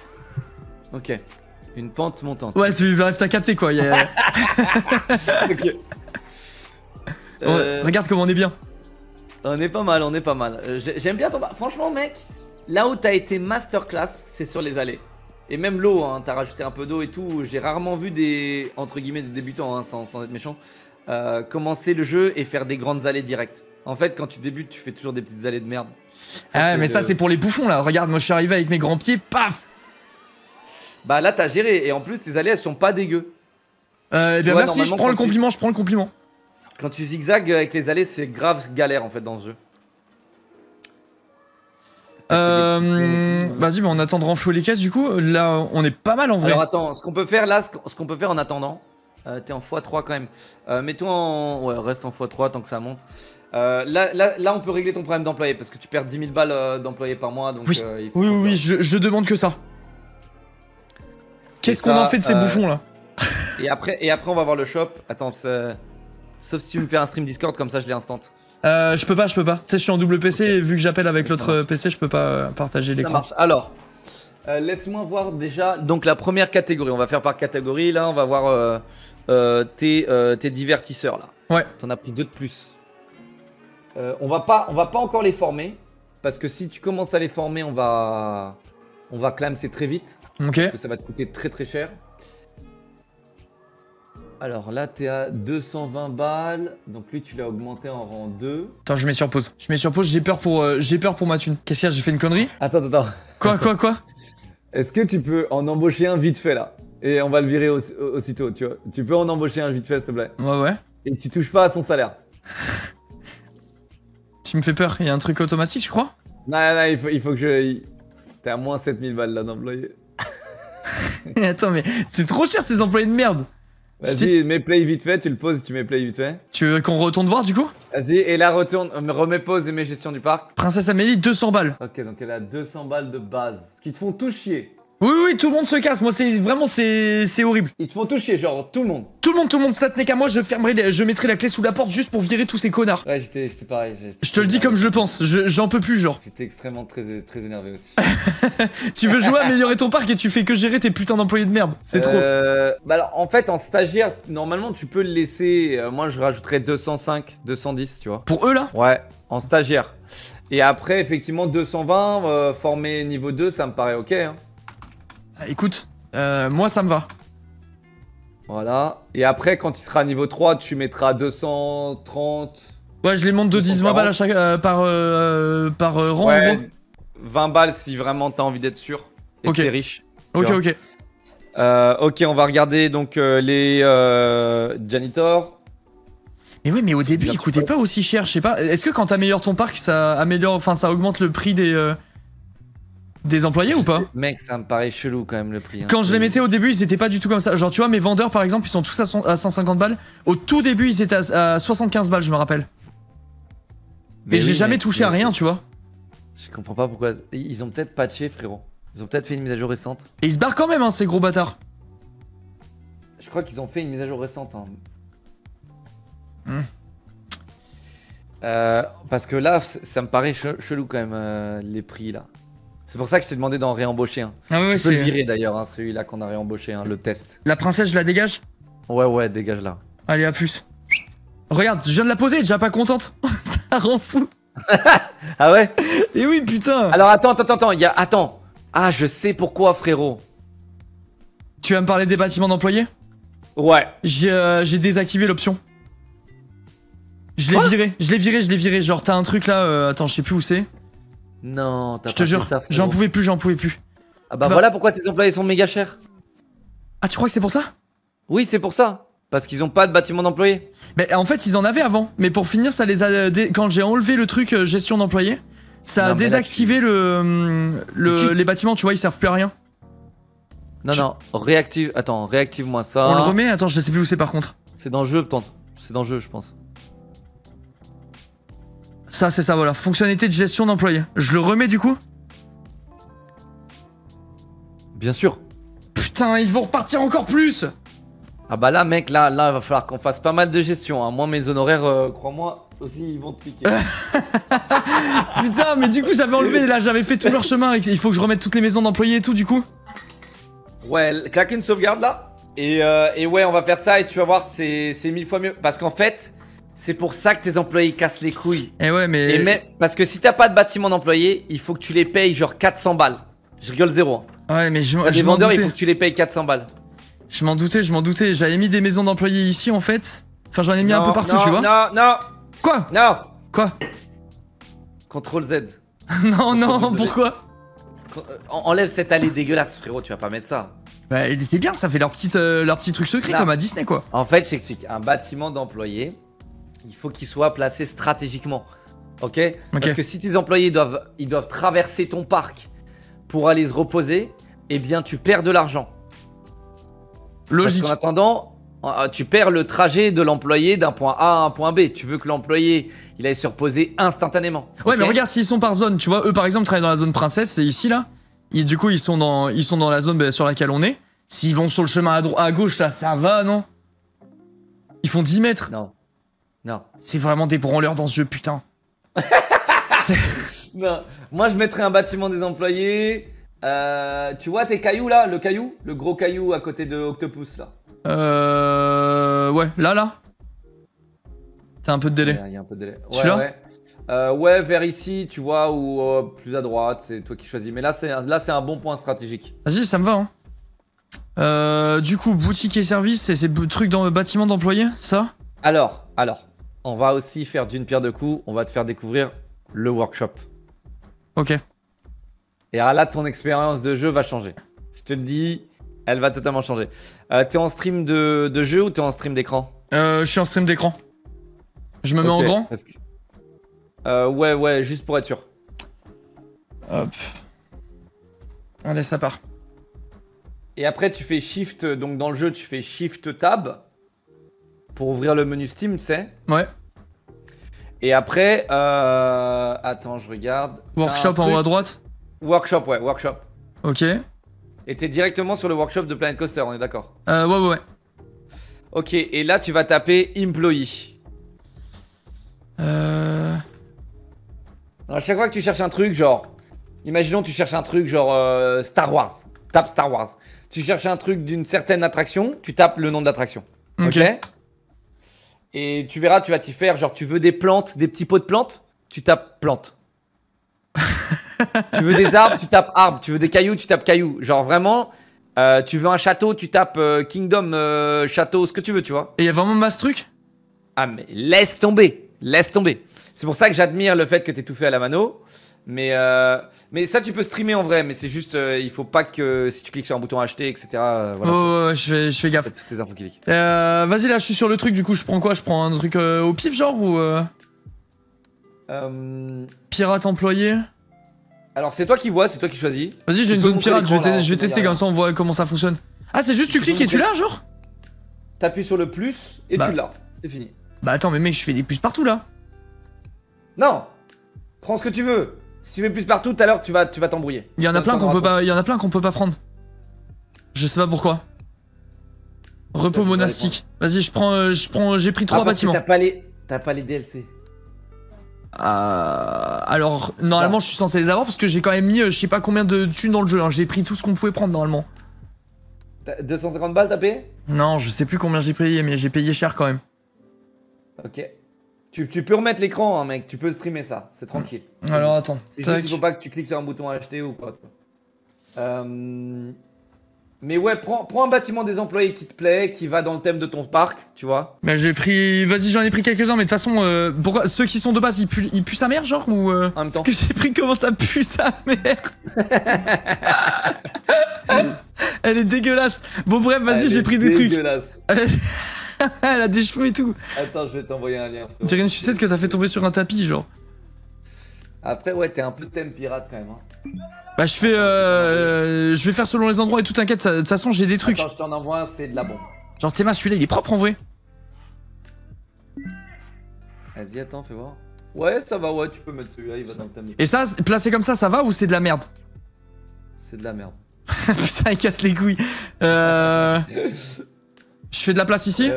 Ok. Une pente montante. Ouais, bref, t'as capté quoi. Ok. Regarde comment on est bien. On est pas mal, on est pas mal. J'aime bien ton... Franchement, mec, là où t'as été masterclass, c'est sur les allées. Et même l'eau, hein, t'as rajouté un peu d'eau et tout. J'ai rarement vu des, entre guillemets, des débutants, hein, sans être méchant, commencer le jeu et faire des grandes allées directes. En fait, quand tu débutes, tu fais toujours des petites allées de merde. Ah, mais ça, c'est pour les bouffons là. Regarde, moi je suis arrivé avec mes grands pieds, paf. Bah là, t'as géré. Et en plus, tes allées, elles sont pas dégueu. Eh bien, merci, je prends le compliment, Quand tu zigzags avec les allées, c'est grave galère en fait dans ce jeu. Vas-y, bah on attend de renflouer les caisses du coup. Là, on est pas mal en vrai. Alors attends, ce qu'on peut faire là, ce qu'on peut faire en attendant, t'es en x3 quand même. Mets-toi en... Ouais, reste en x3 tant que ça monte. Là, on peut régler ton problème d'employé parce que tu perds 10 000 balles d'employés par mois. Donc, oui, je demande que ça. Qu'est-ce qu'on en fait de ces bouffons là? et après, on va voir le shop. Attends, sauf si tu me fais un stream Discord, comme ça je l'ai instant. Je peux pas. Tu sais, je suis en double PC et vu que j'appelle avec l'autre PC, je peux pas partager l'écran. Ça marche. Alors, laisse-moi voir déjà. Donc, la première catégorie, on va faire par catégorie. Là, on va voir tes divertisseurs là. Ouais. T'en as pris 2 de plus. On va pas encore les former. Parce que si tu commences à les former, on va clamser très vite. Ok. Parce que ça va te coûter très très cher. Alors là, t'es à 220 balles. Donc lui, tu l'as augmenté en rang 2. Attends, je mets sur pause. j'ai peur pour ma thune. Qu'est-ce qu'il y a? J'ai fait une connerie? Attends. Quoi? Est-ce que tu peux en embaucher un vite fait là? Et on va le virer aussitôt, tu vois. Tu peux en embaucher un vite fait, s'il te plaît? Ouais. Et tu touches pas à son salaire. Tu me fais peur. Il y a un truc automatique, je crois? Non, il faut que je... T'es à moins 7000 balles là d'employé. Attends, mais c'est trop cher ces employés de merde. Vas-y, mets play vite fait, tu le poses et tu mets play vite fait. Tu veux qu'on retourne voir du coup? Vas-y, et là remets pause et mets gestion du parc. Princesse Amélie, 200 balles. Ok, donc elle a 200 balles de base. Qui te font tout chier. Oui, tout le monde se casse. Moi, c'est horrible. Ils te font tout chier, genre tout le monde. Tout le monde, ça tenait qu'à moi, je mettrai la clé sous la porte juste pour virer tous ces connards. Ouais, j'étais pareil. Je te le dis comme je le pense, j'en peux plus, genre. J'étais extrêmement très énervé aussi. Tu veux jouer, améliorer ton parc et tu fais que gérer tes putains d'employés de merde. C'est trop. Bah alors, en fait, en stagiaire, normalement, tu peux le laisser. Moi, je rajouterais 205, 210, tu vois. Pour eux, là? Ouais, en stagiaire. Et après, effectivement, 220, formé niveau 2, ça me paraît ok. Hein. Écoute, moi, ça me va. Voilà. Et après, quand il sera niveau 3, tu mettras 230. Ouais, je les monte de 10-20 balles à chaque, par rang, ouais, en gros. 20 balles si vraiment t'as envie d'être sûr. Et que t'es riche. Ok. Ok, on va regarder donc les janitors. Mais ouais, mais au début, ils coûtaient pas aussi cher, je sais pas. Est-ce que quand t'améliores ton parc, ça augmente le prix des employés ou pas? Mec, ça me paraît chelou quand même le prix. Hein. Quand je les mettais au début, ils étaient pas du tout comme ça. Genre, tu vois, mes vendeurs par exemple, ils sont tous à 150 balles. Au tout début, ils étaient à 75 balles, je me rappelle. Mais et j'ai jamais touché à rien, tu vois. Je comprends pas pourquoi. Ils ont peut-être patché, frérot. Ils ont peut-être fait une mise à jour récente. Et ils se barrent quand même, hein, ces gros bâtards. Je crois qu'ils ont fait une mise à jour récente. Hein. Parce que là, ça me paraît chelou quand même, les prix là. C'est pour ça que je t'ai demandé d'en réembaucher un. Ah ouais, tu peux le virer d'ailleurs, hein, celui-là qu'on a réembauché, hein, le test. La princesse, je la dégage? Ouais, dégage là. Allez, à plus. Regarde, je viens de la poser, déjà pas contente. Ça rend fou. Ah ouais? Et oui, putain. Alors attends, attends. Ah, je sais pourquoi, frérot. Tu vas me parler des bâtiments d'employés? Ouais. J'ai désactivé l'option. Je l'ai viré. Genre, t'as un truc là, attends, je sais plus où c'est. Non, t'as pas Je te jure, j'en pouvais plus. Ah bah voilà pourquoi tes employés sont méga chers. Ah, tu crois que c'est pour ça? Oui, c'est pour ça. Parce qu'ils ont pas de bâtiment d'employés. Mais en fait, ils en avaient avant. Mais pour finir, ça les a. Quand j'ai enlevé le truc gestion d'employés, ça a désactivé les bâtiments, tu vois, ils servent plus à rien. Non, réactive. Attends, réactive-moi ça. On le remet? Attends, je sais plus où c'est par contre. C'est dans le jeu, peut-être. C'est dans le jeu, je pense. Ça, c'est ça, voilà. Fonctionnalité de gestion d'employés. Je le remets du coup? Bien sûr. Putain, ils vont repartir encore plus! Ah bah là, mec, là, il va falloir qu'on fasse pas mal de gestion. Hein. Moi, mes honoraires, crois-moi, aussi, ils vont te piquer. Putain, mais du coup, j'avais enlevé, là, j'avais fait tout leur chemin. Il faut que je remette toutes les maisons d'employés et tout, du coup. Ouais, claquer une sauvegarde là. Et ouais, on va faire ça et tu vas voir, c'est 1000 fois mieux. Parce qu'en fait, c'est pour ça que tes employés cassent les couilles. Et ouais, mais... Parce que si t'as pas de bâtiment d'employés, il faut que tu les payes genre 400 balles. Je rigole zéro. Ouais, mais les vendeurs, il faut que tu les payes 400 balles. Je m'en doutais. J'avais mis des maisons d'employés ici en fait. Enfin, j'en ai mis un peu partout, tu vois. Non. Quoi? Non. Quoi? CTRL Z. non, pourquoi? Enlève cette allée dégueulasse, frérot, tu vas pas mettre ça. Bah, c'est bien, ça fait leur petit truc secret comme à Disney, quoi. En fait, je t'explique. Un bâtiment d'employés, il faut qu'il soit placé stratégiquement. Ok? Parce que si tes employés doivent traverser ton parc pour aller se reposer, eh bien, tu perds de l'argent. Logique. Parce qu'en attendant, tu perds le trajet de l'employé d'un point A à un point B. Tu veux que l'employé, il aille se reposer instantanément. Ouais, mais regarde s'ils sont par zone. Tu vois, eux, par exemple, travaillent dans la zone princesse, c'est ici, là. Du coup, ils sont dans la zone sur laquelle on est. S'ils vont sur le chemin à gauche, là, ça va, non? Ils font 10 mètres. Non. C'est vraiment des branleurs dans ce jeu, putain. Non. Moi, je mettrais un bâtiment des employés. Tu vois tes cailloux, là? Le gros caillou à côté de Octopus, là. Ouais, là. T'as un peu de délai. Il y a un peu de délai. Celui-là? Ouais, vers ici, tu vois, ou plus à droite, c'est toi qui choisis. Mais là, c'est un bon point stratégique. Vas-y, ça me va, hein. Du coup, boutique et service, c'est ces trucs dans le bâtiment d'employés, ça? Alors, on va aussi faire d'une pierre deux coups. On va te faire découvrir le workshop. Ok. Et là, ton expérience de jeu va changer. Je te le dis, elle va totalement changer. T'es en stream de jeu ou t'es en stream d'écran? Je suis en stream d'écran. Je me mets en grand? Parce que... ouais, juste pour être sûr. Hop. Allez, ça part. Et après, tu fais Shift, donc dans le jeu, tu fais Shift Tab pour ouvrir le menu Steam, tu sais. Ouais. Et après, attends, je regarde. Workshop en haut à droite? Workshop, ouais, workshop. Ok. Et t'es directement sur le workshop de Planet Coaster, on est d'accord? Ouais. Ok, et là, tu vas taper Employee. Alors, à chaque fois que tu cherches un truc, genre... Imaginons tu cherches un truc genre Star Wars. Tape Star Wars. Tu cherches un truc d'une certaine attraction, tu tapes le nom de l'attraction. Ok. Et tu verras, tu vas t'y faire. Genre, tu veux des plantes, des petits pots de plantes, tu tapes plantes. Tu veux des arbres, tu tapes arbres. Tu veux des cailloux, tu tapes cailloux. Genre, vraiment, tu veux un château, tu tapes Kingdom, château, ce que tu veux, tu vois. Et il y a vraiment masse truc? Ah, mais laisse tomber. Laisse tomber. C'est pour ça que j'admire le fait que t'aies tout fait à la mano. Mais ça, tu peux streamer en vrai. Mais c'est juste, il faut pas que si tu cliques sur un bouton acheter, etc. Voilà, ouais, je fais gaffe. toutes les infos qui cliquent. Vas-y, là, je suis sur le truc. Du coup, je prends quoi? Je prends un truc au pif, genre, ou pirate employé? Alors, c'est toi qui vois, c'est toi qui choisis. Vas-y, j'ai une zone pirate. Je vais tester comme ça, on voit comment ça fonctionne. Ah, c'est juste tu cliques et tu l'as, genre? T'appuies sur le plus et tu l'as. C'est fini. Bah attends, mais mec, je fais des plus partout là. Non. Prends ce que tu veux. Si tu fais plus partout, tout à l'heure, tu vas t'embrouiller. Il y en a plein qu'on peut pas. Il y en a plein qu'on peut pas prendre. Je sais pas pourquoi. Repos monastique. Vas-y, j'ai pris 3 bâtiments. T'as pas les DLC. Alors, normalement, je suis censé les avoir parce que j'ai quand même mis je sais pas combien de thunes dans le jeu. Hein. J'ai pris tout ce qu'on pouvait prendre normalement. 250 balles, t'as payé? Non, je sais plus combien j'ai payé, mais j'ai payé cher quand même. Ok. Tu peux remettre l'écran, hein, mec. Tu peux streamer ça. C'est tranquille. Alors, attends. C'est juste qu'il faut pas que tu cliques sur un bouton acheter ou quoi. Mais ouais, prends un bâtiment des employés qui te plaît, qui va dans le thème de ton parc, tu vois. Bah j'ai pris... Vas-y, j'en ai pris quelques-uns, mais de toute façon, pourquoi ceux qui sont de base, ils puent sa mère, genre, ou... En même temps. Ce que j'ai pris, comment ça pue sa mère? Elle est dégueulasse. Bon bref, vas-y, j'ai pris des trucs. Dégueulasse. Elle a des cheveux et tout. Attends, je vais t'envoyer un lien. On dirait une sucette que t'as fait tomber sur un tapis, genre. Après, ouais, t'es un peu thème pirate quand même. Hein. Bah je vais faire selon les endroits et tout, t'inquiète, de toute façon j'ai des trucs. Attends, je t'en envoie un, c'est de la bombe. Genre Théma, celui-là il est propre en vrai. Vas-y, attends, fais voir. Ouais, ça va, ouais, tu peux mettre celui-là, il va dans le thème. Et ça, placé comme ça va ou c'est de la merde? C'est de la merde. Putain, il casse les couilles. Je fais de la place ici?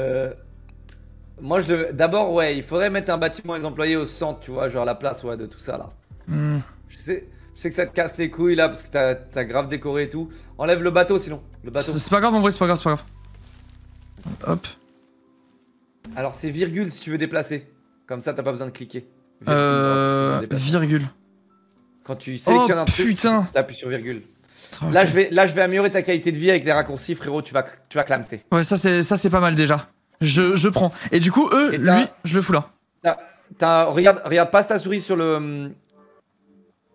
Moi, d'abord, ouais, il faudrait mettre un bâtiment des employés au centre, tu vois, genre la place, ouais, de tout ça là. Je sais. Je sais que ça te casse les couilles là parce que t'as grave décoré et tout. Enlève le bateau sinon. Le bateau. C'est pas grave en vrai, c'est pas grave, c'est pas grave. Hop. Alors c'est virgule si tu veux déplacer. Comme ça t'as pas besoin de cliquer. Virgule. Quand tu sélectionnes un truc, tu appuies sur virgule. Okay. Là je vais améliorer ta qualité de vie avec des raccourcis frérot, tu vas clamser. Ouais ça c'est pas mal déjà. Je prends. Et du coup lui je le fous là. Regarde passe ta souris sur le...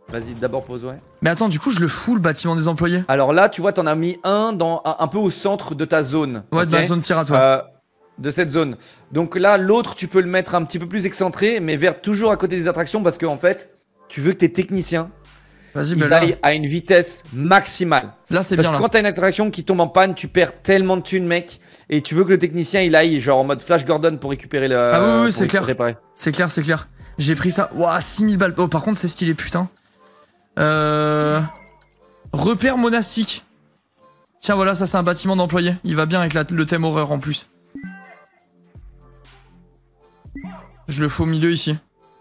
Vas-y d'abord pose ouais. Mais attends du coup je le fous le bâtiment des employés. Alors là tu vois t'en as mis un un peu au centre de ta zone. Ouais de ma zone pirate ouais. De cette zone. Donc là l'autre tu peux le mettre un petit peu plus excentré mais vers toujours à côté des attractions parce que en fait tu veux que tes techniciens ils aillent à une vitesse maximale. Là c'est bien là. Parce que quand t'as une attraction qui tombe en panne, tu perds tellement de thunes mec. Et tu veux que le technicien il aille genre en mode Flash Gordon pour récupérer le... Ah oui c'est clair. C'est clair, c'est clair. J'ai pris ça. Ouah 6000 balles. Oh par contre c'est stylé putain. Repère monastique. Tiens voilà ça c'est un bâtiment d'employés. Il va bien avec le thème horreur en plus. Je le fais au milieu ici.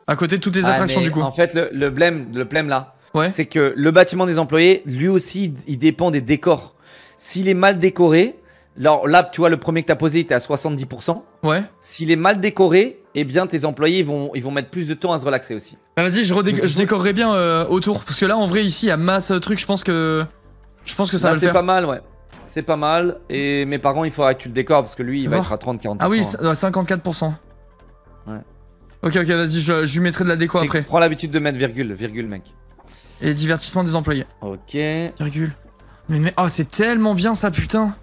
À côté de toutes les attractions du coup. En fait le blême là. Ouais. C'est que le bâtiment des employés, lui aussi, il dépend des décors. S'il est mal décoré, alors là, tu vois, le premier que tu as posé, il était à 70%. Ouais. S'il est mal décoré, eh bien, tes employés, ils vont mettre plus de temps à se relaxer aussi. Bah vas-y, je décorerai bien autour. Parce que là, en vrai, ici, il y a masse de trucs. Je pense que ça va le faire. C'est pas mal, ouais. C'est pas mal. Mais par contre, il faudra que tu le décores parce que lui, il va être à 30-40%. Ah oui, 54%. Ouais. Ok, vas-y, je lui mettrai de la déco après. Prends l'habitude de mettre virgule, mec. Et divertissement des employés. Ok. Virgule. Mais oh, c'est tellement bien ça, putain.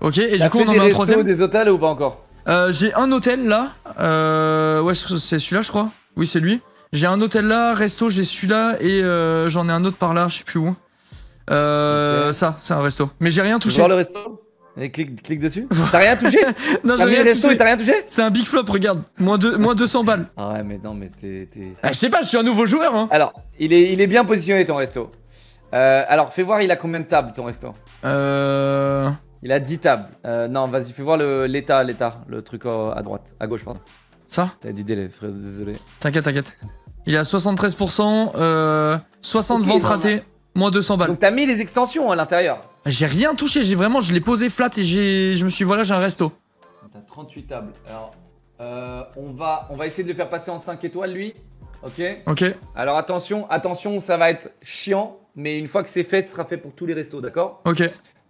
Ok, et du coup on en met un troisième. Des hôtels ou pas encore? J'ai un hôtel là. Ouais, c'est celui-là, je crois. Oui, c'est lui. J'ai un hôtel là, resto, j'ai celui-là et j'en ai un autre par là, je sais plus où. Okay. Ça, c'est un resto. Mais j'ai rien touché. Tu vois le resto? Et clique dessus. T'as rien touché? Non, j'ai rien touché. T'as rien touché? C'est un big flop, regarde. Moins 200 balles. Ah ouais, mais non, mais t'es... Ah, je sais pas, je suis un nouveau joueur. Hein. Alors, il est bien positionné ton resto. Alors, fais voir, il a combien de tables ton resto? Il a 10 tables. Non, vas-y, fais voir l'état, le truc à droite, à gauche, pardon. Ça? T'as dit délai, frère, désolé. T'inquiète. Il est à 73%, 60 ventes ratées, moins 200 balles. Donc t'as mis les extensions à l'intérieur? J'ai rien touché, je l'ai posé flat et je me suis dit, voilà, j'ai un resto. T'as 38 tables. Alors, on va essayer de le faire passer en 5 étoiles, lui. Ok. Ok. Alors attention, ça va être chiant, mais une fois que c'est fait, ce sera fait pour tous les restos, d'accord? Ok.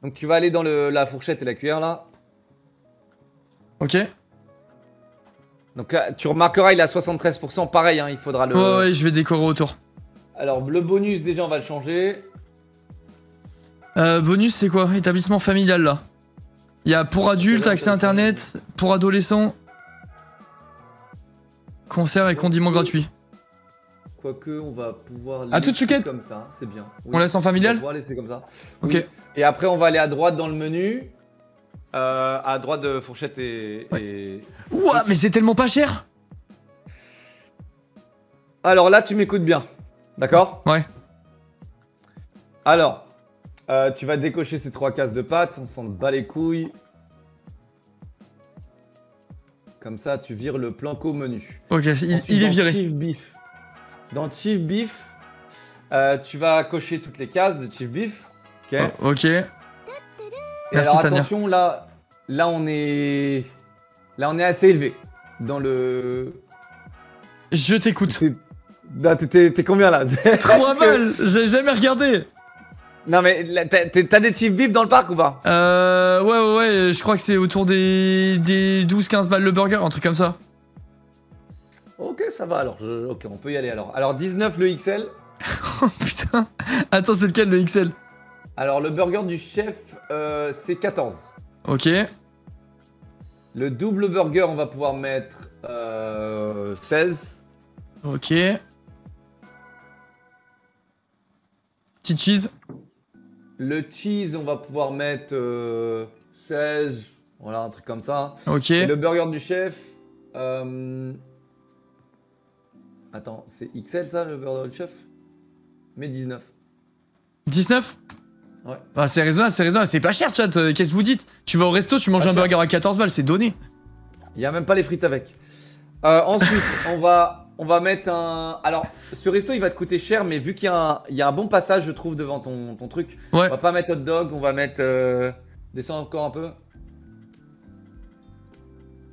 Donc tu vas aller dans la fourchette et la cuillère, là. Ok. Donc tu remarqueras, il est à 73%, pareil, hein, il faudra le... Ouais, je vais décorer autour. Alors, le bonus, déjà, on va le changer. Bonus, c'est quoi? Établissement familial, là. Il y a pour adultes, accès internet, pour adolescents, concert et condiments gratuits. Quoique, on va pouvoir à toute suquette comme ça, c'est bien. Oui. On laisse en familial? On va laisser comme ça. Ok. Oui. Et après, on va aller à droite dans le menu. À droite de fourchette et... Ouah, mais c'est tellement pas cher! Alors là, tu m'écoutes bien. D'accord? Ouais. Alors, tu vas décocher ces 3 cases de pâtes. On s'en bat les couilles. Comme ça, tu vires le planco menu. Ok, il est viré. Chief Beef. Dans Chief Beef, tu vas cocher toutes les cases de Chief Beef. Ok. Oh, ok. Et merci, alors attention, là on est assez élevé dans le... Je t'écoute. T'es combien là? 3 balles. J'ai jamais regardé. Non mais t'as des Chief Beef dans le parc ou pas? Ouais, je crois que c'est autour des 12-15 balles le burger, un truc comme ça. Ok, ça va alors, ok, on peut y aller alors. Alors 19 le XL. Oh putain. Attends, c'est lequel le XL? Alors le burger du chef, c'est 14. Ok. Le double burger, on va pouvoir mettre 16. Ok. Petit cheese. Le cheese, on va pouvoir mettre 16. Voilà, un truc comme ça. Ok. Et le burger du chef. Attends, c'est XL ça, le burger du chef? Mais 19. 19? Ouais. Ah, c'est raisonnable, c'est pas cher, chat. Qu'est-ce que vous dites? Tu vas au resto, tu manges un burger à 14 balles, c'est donné. Il y a même pas les frites avec. Ensuite, on va mettre un... Alors, ce resto, il va te coûter cher, mais vu qu'il y a un bon passage, je trouve, devant ton truc, Ouais. on va pas mettre hot dog, on va mettre... Descends encore un peu.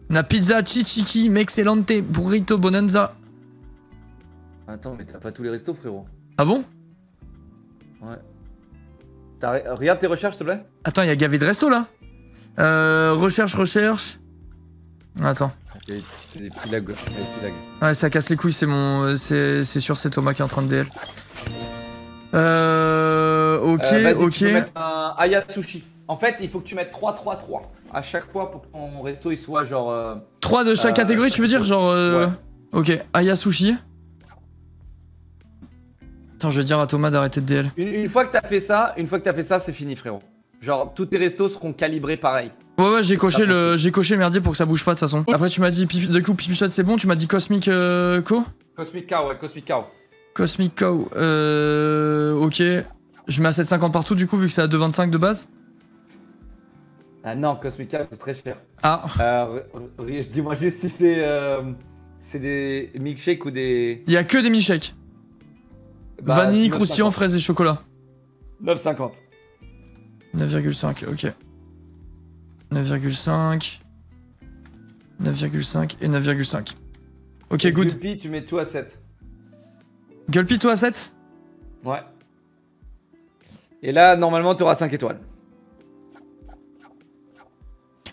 La pizza chichiki, m'excellente, burrito bonanza. Attends, mais t'as pas tous les restos, frérot. Ah bon? Ouais. Regarde tes recherches, s'il te plaît. Attends, il y a gavé de resto là. Recherche. Attends. Il y a des petits lags. Ouais, ça casse les couilles, c'est sûr, c'est Thomas qui est en train de DL. Ok. Tu peux mettre un Aya Sushi. En fait, il faut que tu mettes 3-3-3 à chaque fois pour que ton resto il soit genre. 3 de chaque catégorie, tu veux dire? Genre. Ouais. Ok, Aya Sushi. Attends, je vais dire à Thomas d'arrêter de DL. Une fois que t'as fait ça, c'est fini, frérot. Genre, tous tes restos seront calibrés pareil. Ouais, j'ai coché le merdier pour que ça bouge pas de toute façon. Après, tu m'as dit, du coup, Pipi Shot c'est bon, tu m'as dit Cosmic Co? Cosmic Cow, ouais, Cosmic Cow. Cosmic Cow, ok. Je mets à 7,50 partout du coup, vu que c'est à 2,25 de base. Ah non, Cosmic Cow, c'est très cher. Ah. Dis-moi juste si c'est des milkshakes ou des... Il y a que des milkshakes. Vanille, croustillant, fraises et chocolat. 9,50. 9,5, ok. 9,5 et 9,5. Ok, et good. Gulpi, tu mets tout à 7. Gulpi, toi à 7? Ouais. Et là, normalement, tu auras 5 étoiles.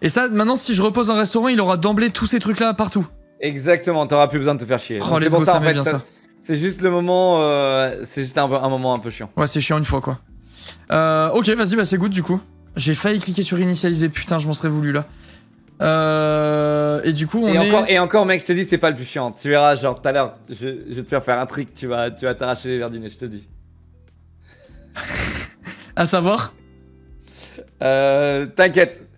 Et ça, maintenant, si je repose un restaurant, il aura d'emblée tous ces trucs-là partout. Exactement, t'auras plus besoin de te faire chier. Oh, let's go, ça met bien ça. C'est juste le moment, c'est juste un moment un peu chiant. Ouais, c'est chiant une fois, quoi. Ok, vas-y, bah c'est good, du coup. J'ai failli cliquer sur initialiser, putain, je m'en serais voulu, là. Et du coup, Et encore, mec, je te dis, c'est pas le plus chiant. Tu verras, genre, tout à l'heure, je vais te faire un trick, tu vas t'arracher les verres du nez, je te dis. À savoir T'inquiète,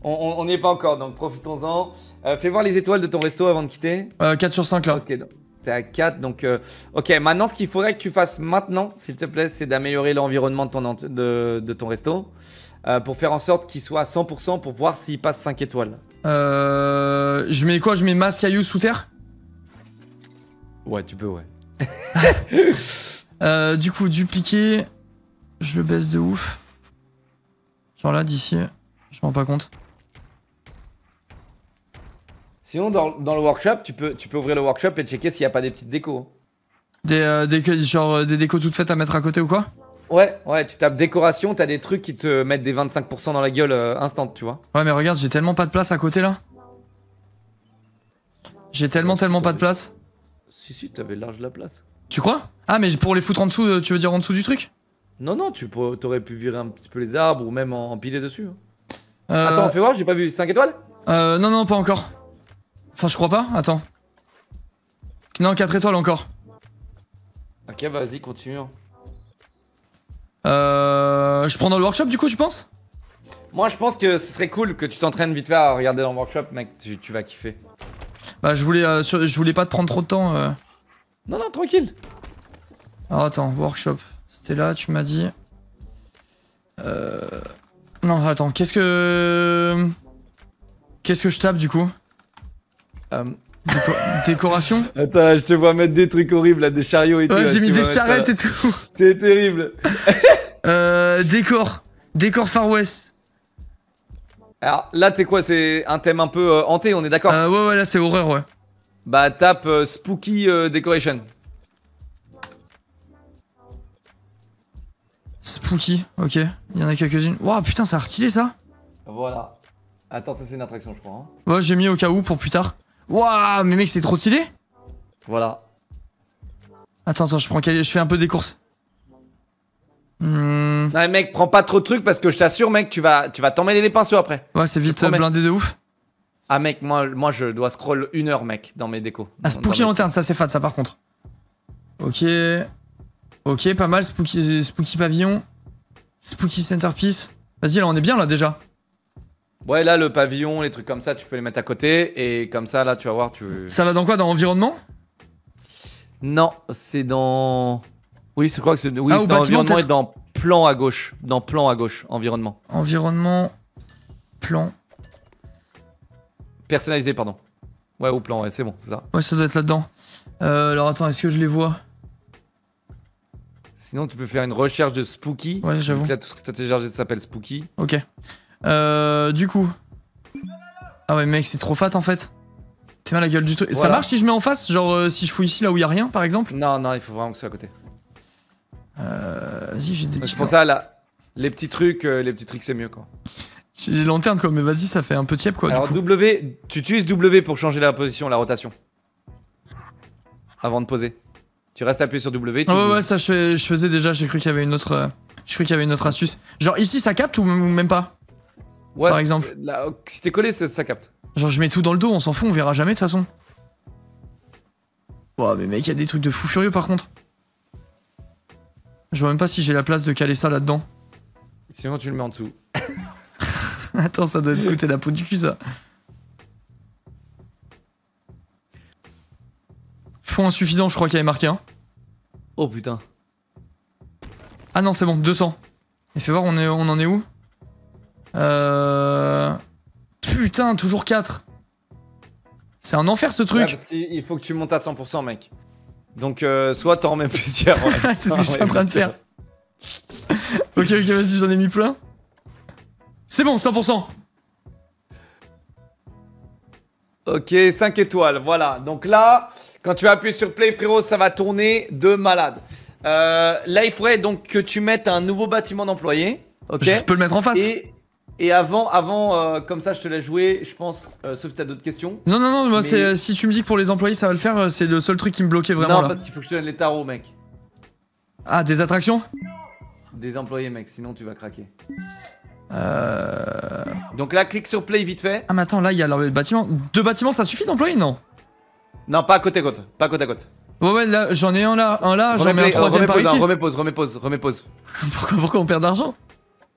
on n'y est pas encore, donc profitons-en. Fais voir les étoiles de ton resto avant de quitter. 4 sur 5, là. Ok, t'es à 4, donc... Ok, maintenant, ce qu'il faudrait que tu fasses maintenant, s'il te plaît, c'est d'améliorer l'environnement de ton resto. Pour faire en sorte qu'il soit à 100% pour voir s'il passe 5 étoiles. Je mets quoi? Je mets masse caillou sous terre? Ouais, tu peux, ouais. Du coup, dupliquer. Je le baisse de ouf. Genre là, d'ici, je m'en rends pas compte. Sinon, dans le workshop, tu peux ouvrir le workshop et checker s'il n'y a pas des petites décos. Genre des décos toutes faites à mettre à côté ou quoi? Ouais, tu tapes décoration, t'as des trucs qui te mettent des 25% dans la gueule instant, tu vois. Ouais, mais regarde, j'ai tellement pas de place à côté là. J'ai tellement pas de place. Si, t'avais large la place. Tu crois? Ah, mais pour les foutre en dessous, tu veux dire en dessous du truc? Non, t'aurais pu virer un petit peu les arbres ou même empiler dessus. Attends, fais voir, j'ai pas vu. 5 étoiles? Non, pas encore. Enfin, je crois pas, attends. Non, 4 étoiles encore. Ok, vas-y, continue. Je prends dans le workshop du coup, tu penses? Moi, je pense que ce serait cool que tu t'entraînes vite fait à regarder dans le workshop, mec. Tu vas kiffer. Bah, je voulais pas te prendre trop de temps. Non, tranquille. Alors, attends, workshop. C'était là, tu m'as dit. Non, attends, qu'est-ce que je tape du coup? Décoration? Attends, je te vois mettre des trucs horribles là, des chariots et tout. Ouais, j'ai mis des charrettes et tout. C'est terrible. Décor Far West. Alors là, t'es quoi? C'est un thème un peu hanté, on est d'accord? Ouais, là c'est horreur, ouais. Bah, tape Spooky Decoration. Spooky, ok. Il y en a quelques-unes. Waouh, putain, ça a l'air stylé ça. Voilà. Attends, ça c'est une attraction, je crois. Hein. Ouais, j'ai mis au cas où pour plus tard. Waouh, mais mec, c'est trop stylé. Voilà. Attends, je fais un peu des courses. Non, mais mec, prends pas trop de trucs parce que je t'assure, mec, tu vas t'emmêler les pinceaux après. Ouais, c'est vite blindé de ouf. Ah, mec, moi je dois scroll 1 heure, mec, dans mes décos. Ah, Spooky lanterne, ça c'est fade, ça par contre. Ok. Ok, pas mal. Spooky pavillon. Spooky centerpiece. Vas-y, là, on est bien là déjà. Ouais, là, le pavillon, les trucs comme ça, tu peux les mettre à côté. Et comme ça, là, tu vas voir, Ça va dans quoi? Dans environnement? Non, c'est dans... Oui, c'est quoi que c'est... Oui, ah, c'est dans environnement et dans plan à gauche. Dans plan à gauche, environnement. Environnement, plan. Personnalisé, pardon. Ouais, au plan, ouais, c'est bon, c'est ça. Ouais, ça doit être là-dedans. Alors attends, est-ce que je les vois? Sinon, tu peux faire une recherche de Spooky. Ouais, j'avoue. Là, tout ce que tu as téléchargé s'appelle Spooky. Ok. Du coup. Ah ouais, mec, c'est trop fat en fait. T'es mal la gueule du truc. Voilà. Ça marche si je mets en face? Genre, si je fous ici là où il y a rien, par exemple? Non, non, il faut vraiment que ce soit à côté. Vas-y, j'ai des petits. C'est pour ça, là, les petits trucs, c'est mieux, quoi. J'ai des lanternes, quoi, mais vas-y, ça fait un peu tiep, quoi. Alors, du coup. W, tu utilises W pour changer la position, la rotation. Avant de poser. Tu restes appuyé sur W. Ouais, ça, je faisais déjà. J'ai cru qu'il y avait une autre. Je crois qu'il y avait une autre astuce. Genre, ici, ça capte ou même pas? Ouais, par exemple. Là, si t'es collé, ça capte. Genre, je mets tout dans le dos, on s'en fout, on verra jamais de toute façon. Ouah, mais mec, il y a des trucs de fou furieux par contre. Je vois même pas si j'ai la place de caler ça là-dedans. Sinon, tu le mets en dessous. Attends, ça doit te coûter la peau du cul, ça. Fond insuffisant, je crois qu'il y avait marqué, hein. Oh putain. Ah non, c'est bon, 200. Et fais voir, on en est où? Putain, toujours 4. C'est un enfer ce truc. Ouais, parce qu'il faut que tu montes à 100%, mec. Donc, soit t'en remets plusieurs. Ouais. C'est ce que je suis en train de faire. Ok, vas-y, j'en ai mis plein. C'est bon, 100%. Ok, 5 étoiles, voilà. Donc là, quand tu vas appuyer sur play, frérot, ça va tourner de malade. Là, il faudrait donc que tu mettes un nouveau bâtiment d'employés. Ok. Je peux le mettre en face. Et avant, comme ça, je te laisse jouer, je pense, sauf si t'as d'autres questions. Non, moi, si tu me dis que pour les employés, ça va le faire, c'est le seul truc qui me bloquait vraiment non, là. parce qu'il faut que je te donne les tarots, mec. Ah, des attractions? Des employés, mec, sinon tu vas craquer. Donc là, clique sur play vite fait. Ah, mais attends, là, il y a le bâtiment. 2 bâtiments, ça suffit d'employés, non? Non, pas à côte à côte. Pas à côte à côte. Ouais, là, j'en ai un là, j'en mets un troisième par ici. Remets pause. Pourquoi on perd d'argent?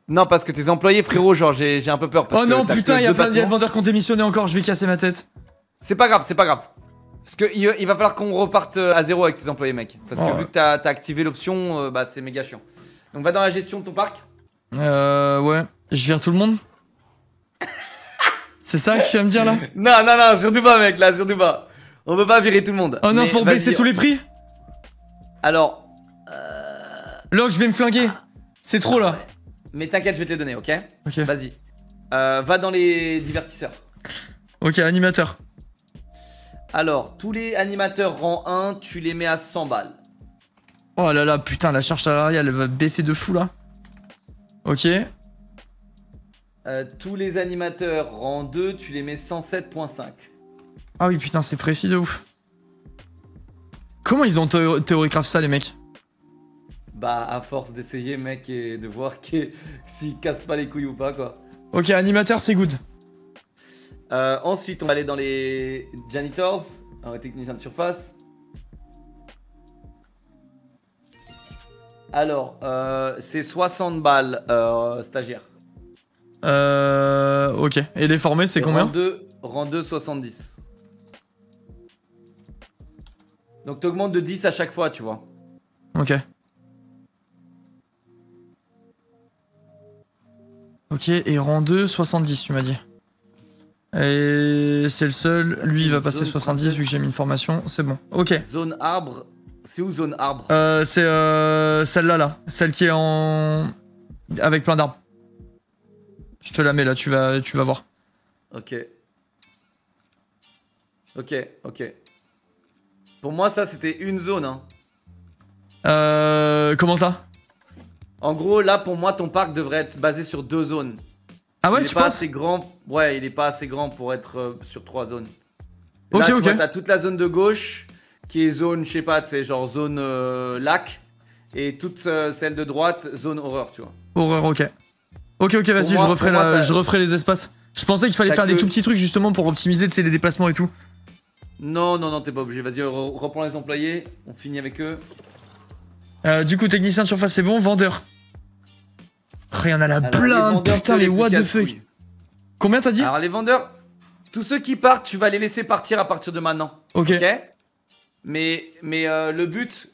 Non, parce que tes employés, frérot, genre, j'ai un peu peur. Oh non, putain, il y a plein de vendeurs qui ont démissionné encore, je vais casser ma tête. C'est pas grave. Parce que il va falloir qu'on reparte à zéro avec tes employés, mec. Parce que vu que t'as activé l'option, bah c'est méga chiant. Donc va dans la gestion de ton parc. Ouais. Je vire tout le monde? C'est ça que tu vas me dire là? Non, surtout pas, mec, là, surtout pas. On peut pas virer tout le monde. Oh non, faut baisser tous les prix? Alors. Log, je vais me flinguer. C'est trop là. Mais t'inquiète, je vais te les donner, ok? Ok. Vas-y. Va dans les divertisseurs. Ok, animateur. Alors, tous les animateurs rang 1, tu les mets à 100 balles. Oh là là, putain, la charge salariale, elle va baisser de fou là. Ok. Tous les animateurs rang 2, tu les mets 107.5. Ah oui, putain, c'est précis de ouf. Comment ils ont théorie-craft ça, les mecs? Bah, à force d'essayer, mec, et de voir s'ils cassent pas les couilles ou pas, quoi. Ok, animateur, c'est good. Ensuite, on va aller dans les janitors, techniciens de surface. Alors, c'est 60 balles, stagiaire. Ok. Et les formés, c'est combien? Rang 2, 70. Donc, t'augmentes de 10 à chaque fois, tu vois. Ok. Ok, et rang 2, 70, tu m'as dit. Et c'est le seul. Lui, il va passer 70 vu que j'ai mis une formation. C'est bon. Ok. Zone arbre. C'est où zone arbre? C'est celle-là, là. Celle qui est en... avec plein d'arbres. Je te la mets là, tu vas voir. Ok. Pour moi, ça, c'était une zone, hein. Comment ça? En gros, là, pour moi, ton parc devrait être basé sur 2 zones. Ah ouais, tu penses? Assez grand. Ouais, il est pas assez grand pour être sur 3 zones. Là, ok. T'as toute la zone de gauche qui est zone, je sais pas, c'est genre zone lac. Et toute celle de droite, zone horreur, tu vois. Horreur, ok. Ok, vas-y, je referai les espaces. Je pensais qu'il fallait faire des tout petits trucs justement pour optimiser les déplacements et tout. Non, t'es pas obligé. Vas-y, reprends les employés. On finit avec eux. Du coup, technicien de surface, c'est bon. Vendeur. Oh, il y en a là plein. Putain, les what the fuck. Combien t'as dit? Alors, les vendeurs, tous ceux qui partent, tu vas les laisser partir à partir de maintenant. Ok. Mais le but,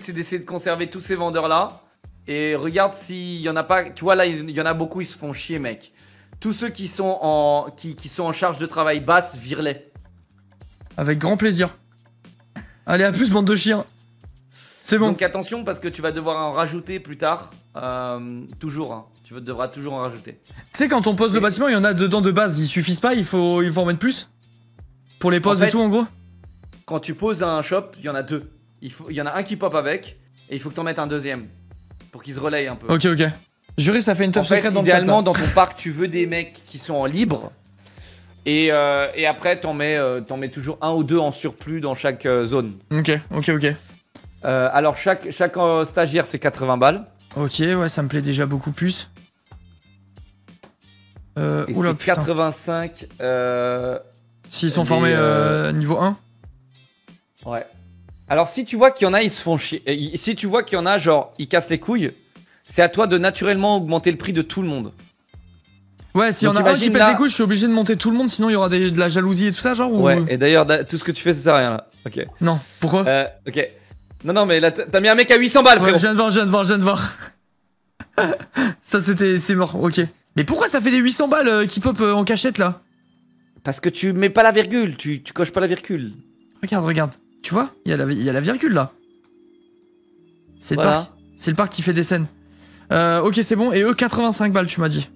c'est d'essayer de conserver tous ces vendeurs-là. Et regarde s'il y en a pas. Tu vois, là, il y en a beaucoup, ils se font chier, mec. tous ceux qui sont en charge de travail basse, vire-les. Avec grand plaisir. Allez, à plus, bande de chiens. C'est bon. Donc attention parce que tu vas devoir en rajouter plus tard. Toujours, hein. Tu devras toujours en rajouter. Tu sais, quand on pose le bâtiment, il y en a dedans de base, ils suffisent pas, il faut en mettre plus. Pour les poses et tout, en gros. Quand tu poses un shop, il y en a deux. Il y en a un qui pop avec, et il faut que tu en mettes un deuxième. Pour qu'ils se relayent un peu. Ok. Juré, ça fait une teuf secrète dans le chat. Idéalement, dans ton parc, tu veux des mecs qui sont en libre. Et après, t'en mets toujours un ou deux en surplus dans chaque zone. Ok. Alors, chaque stagiaire, c'est 80 balles. Ok, ouais, ça me plaît déjà beaucoup plus. Et oula, c'est 85. S'ils sont formés niveau 1. Ouais. Alors, si tu vois qu'il y en a, ils se font chier. Si tu vois qu'il y en a, genre, ils cassent les couilles, c'est à toi de naturellement augmenter le prix de tout le monde. Ouais, s'il y en a un qui pète les couilles, je suis obligé de monter tout le monde, sinon il y aura de la jalousie et tout ça, genre ou... Ouais, et d'ailleurs, tout ce que tu fais, ça sert à rien là. Ok. Non, pourquoi Ok. Non, mais là, t'as mis un mec à 800 balles, frérot. Ouais, je viens de voir. Ça, c'est mort, ok. Mais pourquoi ça fait des 800 balles qui pop en cachette là? Parce que tu mets pas la virgule, tu coches pas la virgule. Regarde. Tu vois, il y a la virgule là. C'est le parc. C'est le parc qui fait des scènes. Ok, c'est bon. Et eux, 85 balles, tu m'as dit.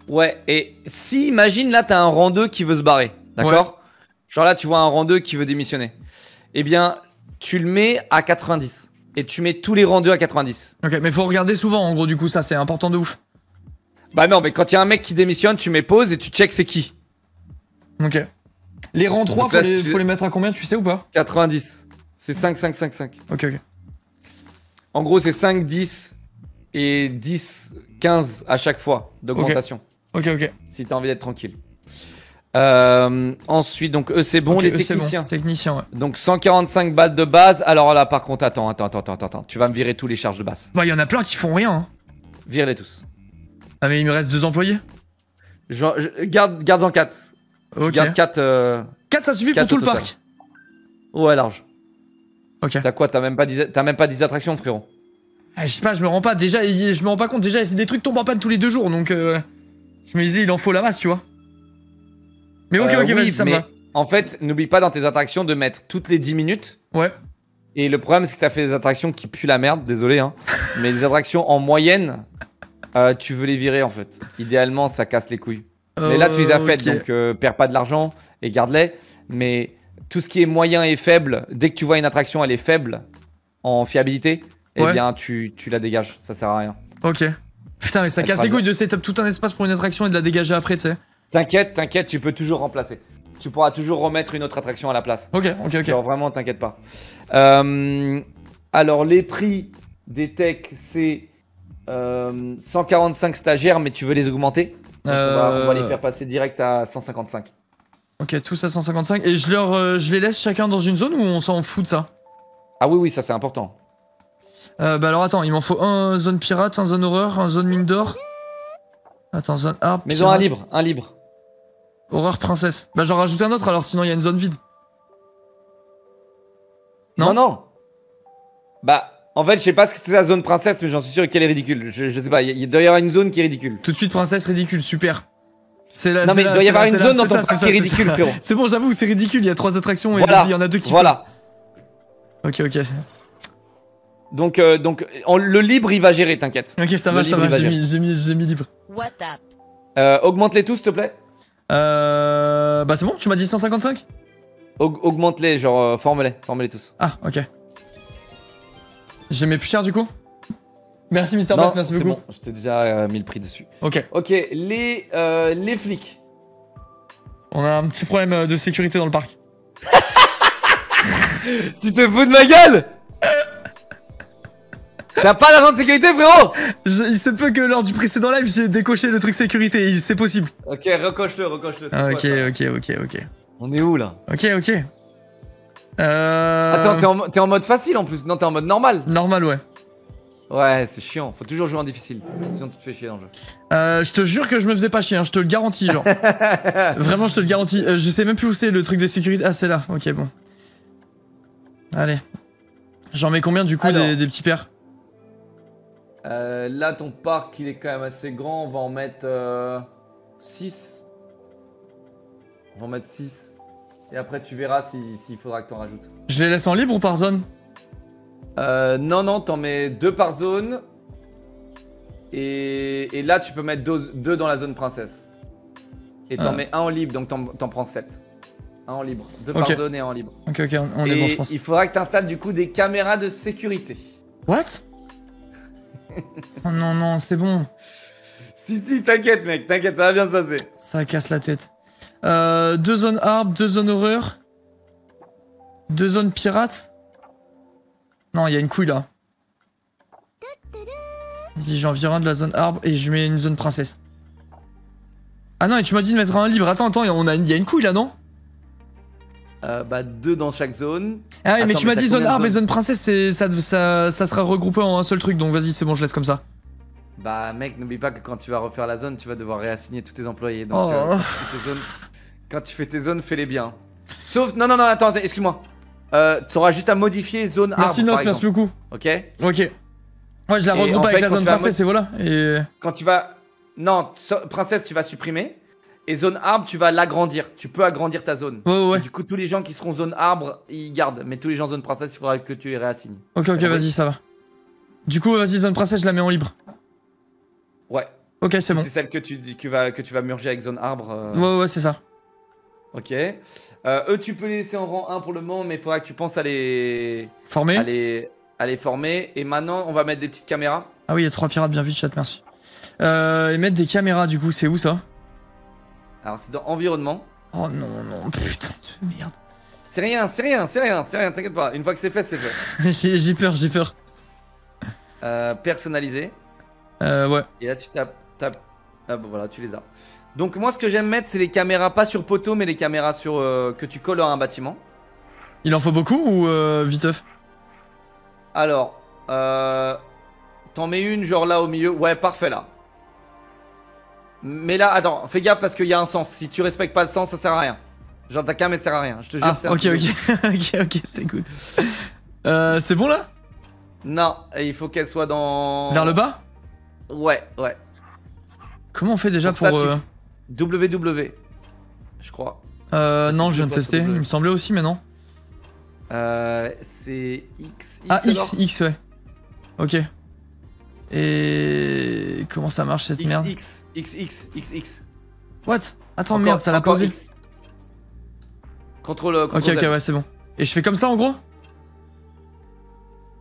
Ouais, et si, imagine, là, t'as un rang 2 qui veut se barrer, d'accord? Ouais. Genre là, tu vois un rang 2 qui veut démissionner. Eh bien, tu le mets à 90. Et tu mets tous les rangs 2 à 90. Ok, mais faut regarder souvent, en gros, du coup, ça, c'est important de ouf. Bah non, mais quand il y a un mec qui démissionne, tu mets pause et tu check c'est qui. Ok. Les rangs 3, faut les mettre à combien, tu sais ou pas? 90. C'est 5, 5, 5, 5. Ok. En gros, c'est 5, 10 et 10, 15 à chaque fois d'augmentation. Ok. Si t'as envie d'être tranquille. Ensuite, donc eux, c'est bon, les techniciens. Bon. Technicien, ouais. Donc 145 balles de base. Alors là, par contre, attends. Tu vas me virer tous les charges de base. Bah, il y en a plein qui font rien. Hein. Vire-les tous. Ah, mais il me reste 2 employés. Garde-en 4. Ok. Garde 4. 4, ça suffit pour tout le parc. Ouais, large. Ok. T'as quoi? T'as même pas 10 attractions, frérot. Ah, je sais pas, je me rends pas compte. Déjà, des trucs tombent en panne tous les 2 jours. Donc, je me disais, il en faut la masse, tu vois. Mais ok, oui, vas-y, ça me va. En fait, n'oublie pas dans tes attractions de mettre toutes les 10 minutes. Ouais. Et le problème, c'est que t'as fait des attractions qui puent la merde, désolé, hein. Mais les attractions en moyenne, tu veux les virer en fait. Idéalement, ça casse les couilles. Mais là, tu les as faites, donc perds pas de l'argent et garde-les. Mais tout ce qui est moyen et faible, dès que tu vois une attraction, elle est faible en fiabilité, eh bien, tu la dégages. Ça sert à rien. Ok. Putain, mais ça casse les couilles de setup tout un espace pour une attraction et de la dégager après, tu sais. T'inquiète, tu peux toujours remplacer. Tu pourras toujours remettre une autre attraction à la place. Ok. Genre vraiment, t'inquiète pas. Alors, les prix des techs, c'est 145 stagiaires, mais tu veux les augmenter. Donc on va les faire passer direct à 155. Ok, tous à 155. Et je les laisse chacun dans une zone ou on s'en fout de ça? Ah oui, ça c'est important. Bah alors attends, il m'en faut un zone pirate, un zone horreur, un zone mine d'or. Attends, zone art. Maison un libre. Horreur princesse. Bah j'en rajoute un autre alors sinon il y a une zone vide. Non. Bah en fait je sais pas ce que c'est la zone princesse mais j'en suis sûr qu'elle est ridicule. Je sais pas, il doit y avoir une zone qui est ridicule. Tout de suite princesse ridicule, super. Non mais il doit y avoir une zone dans ton parc qui est ridicule frérot. C'est bon j'avoue c'est ridicule, il y a 3 attractions et il y en a 2 qui Voilà. Ok. Donc le libre il va gérer, t'inquiète. Ok ça va, j'ai mis libre. Augmente-les tous s'il te plaît. Bah c'est bon, tu m'as dit 155. Augmente-les, genre forme-les tous. Ah ok. J'ai mis plus cher du coup. Merci Mister Bass, merci beaucoup. Bon, je t'ai déjà mis le prix dessus. Ok, les flics. On a un petit problème de sécurité dans le parc. Tu te fous de ma gueule? T'as pas d'agent de sécurité frérot? Il se peut que lors du précédent live j'ai décoché le truc sécurité, c'est possible. Ok, recoche-le. Ok. On est où là? Ok. Attends, t'es en mode facile en plus. Non, t'es en mode normal. Normal, ouais. Ouais, c'est chiant. Faut toujours jouer en difficile. Sinon, tu te fais chier dans le jeu. Je te jure que je me faisais pas chier, hein. Je te le garantis, genre. Vraiment, je te le garantis. Je sais même plus où c'est le truc de sécurité. Ah, c'est là. Ok, bon. Allez. J'en mets combien du coup des petits pères? Là, ton parc, il est quand même assez grand. On va en mettre 6. On va en mettre 6. Et après, tu verras s'il faudra que t'en rajoutes. Je les laisse en libre ou par zone? Non, t'en mets 2 par zone. Et là, tu peux mettre 2 dans la zone princesse. Et t'en mets 1 en libre, donc t'en prends 7. 1 en libre. 2 par zone et 1 en libre. Ok, on est bon, je pense. Il faudra que t'installes du coup des caméras de sécurité. What? Oh non, c'est bon. Si, t'inquiète, mec, t'inquiète, ça va bien se passer. Ça casse la tête. 2 zones arbre, 2 zones horreur. 2 zones pirates. Non, il y a une couille là. Vas-y, j'en vire un de la zone arbre et je mets une zone princesse. Ah non, et tu m'as dit de mettre un libre. Attends, il y a une couille là, non? Bah 2 dans chaque zone. Ah ouais, mais attends, tu m'as dit zone arbre et zones zone princesse, ça sera regroupé en un seul truc, donc vas-y, c'est bon, je laisse comme ça. Bah mec, n'oublie pas que quand tu vas refaire la zone, tu vas devoir réassigner tous tes employés. Donc quand tu fais tes zones, fais-les bien. Sauf, non, attends, excuse-moi. T'auras juste à modifier zone arbre. Merci Nos, merci beaucoup. Ok. Ok. Ouais, je la regroupe avec la zone princesse et voilà. Et... Quand tu vas... Non, princesse, tu vas supprimer. Et zone arbre, tu vas l'agrandir. Tu peux agrandir ta zone. Ouais. Et du coup, tous les gens qui seront zone arbre, ils gardent. Mais tous les gens zone princesse, il faudra que tu les réassignes. Ok, vas-y, ça va. Du coup, vas-y, zone princesse, je la mets en libre. Ouais. Ok, c'est bon. C'est celle que tu vas merger avec zone arbre. Ouais, c'est ça. Ok. Eux, tu peux les laisser en rang 1 pour le moment, mais il faudra que tu penses à les... Former. À les former. Et maintenant, on va mettre des petites caméras. Ah oui, il y a 3 pirates, bien vu, chat, merci. Et mettre des caméras, du coup, c'est où ça? Alors, c'est dans environnement. Oh non, putain de merde. C'est rien, t'inquiète pas. Une fois que c'est fait, c'est fait. J'ai peur. Personnalisé. Ouais. Et là, tu tapes. Ah bon, voilà, tu les as. Donc, moi, ce que j'aime mettre, c'est les caméras, pas sur poteau, mais les caméras sur que tu colles à un bâtiment. Il en faut beaucoup ou viteuf? Alors, t'en mets une, genre là au milieu. Ouais, parfait là. Mais là, attends, fais gaffe parce qu'il y a un sens. Si tu respectes pas le sens, ça sert à rien. Genre ta cam elle sert à rien, je te jure. Ah, ok, c'est good. C'est bon là? Non, il faut qu'elle soit dans... Vers le bas? Ouais. Comment on fait déjà pour... WW, je crois. Non, je viens de tester, il me semblait aussi, mais non. C'est X. Ah, X, ouais. Ok. Et... Comment ça marche cette merde? X. What? Attends, merde, ça l'a posé. X. Contrôle. Ok, ouais, c'est bon. Et je fais comme ça en gros?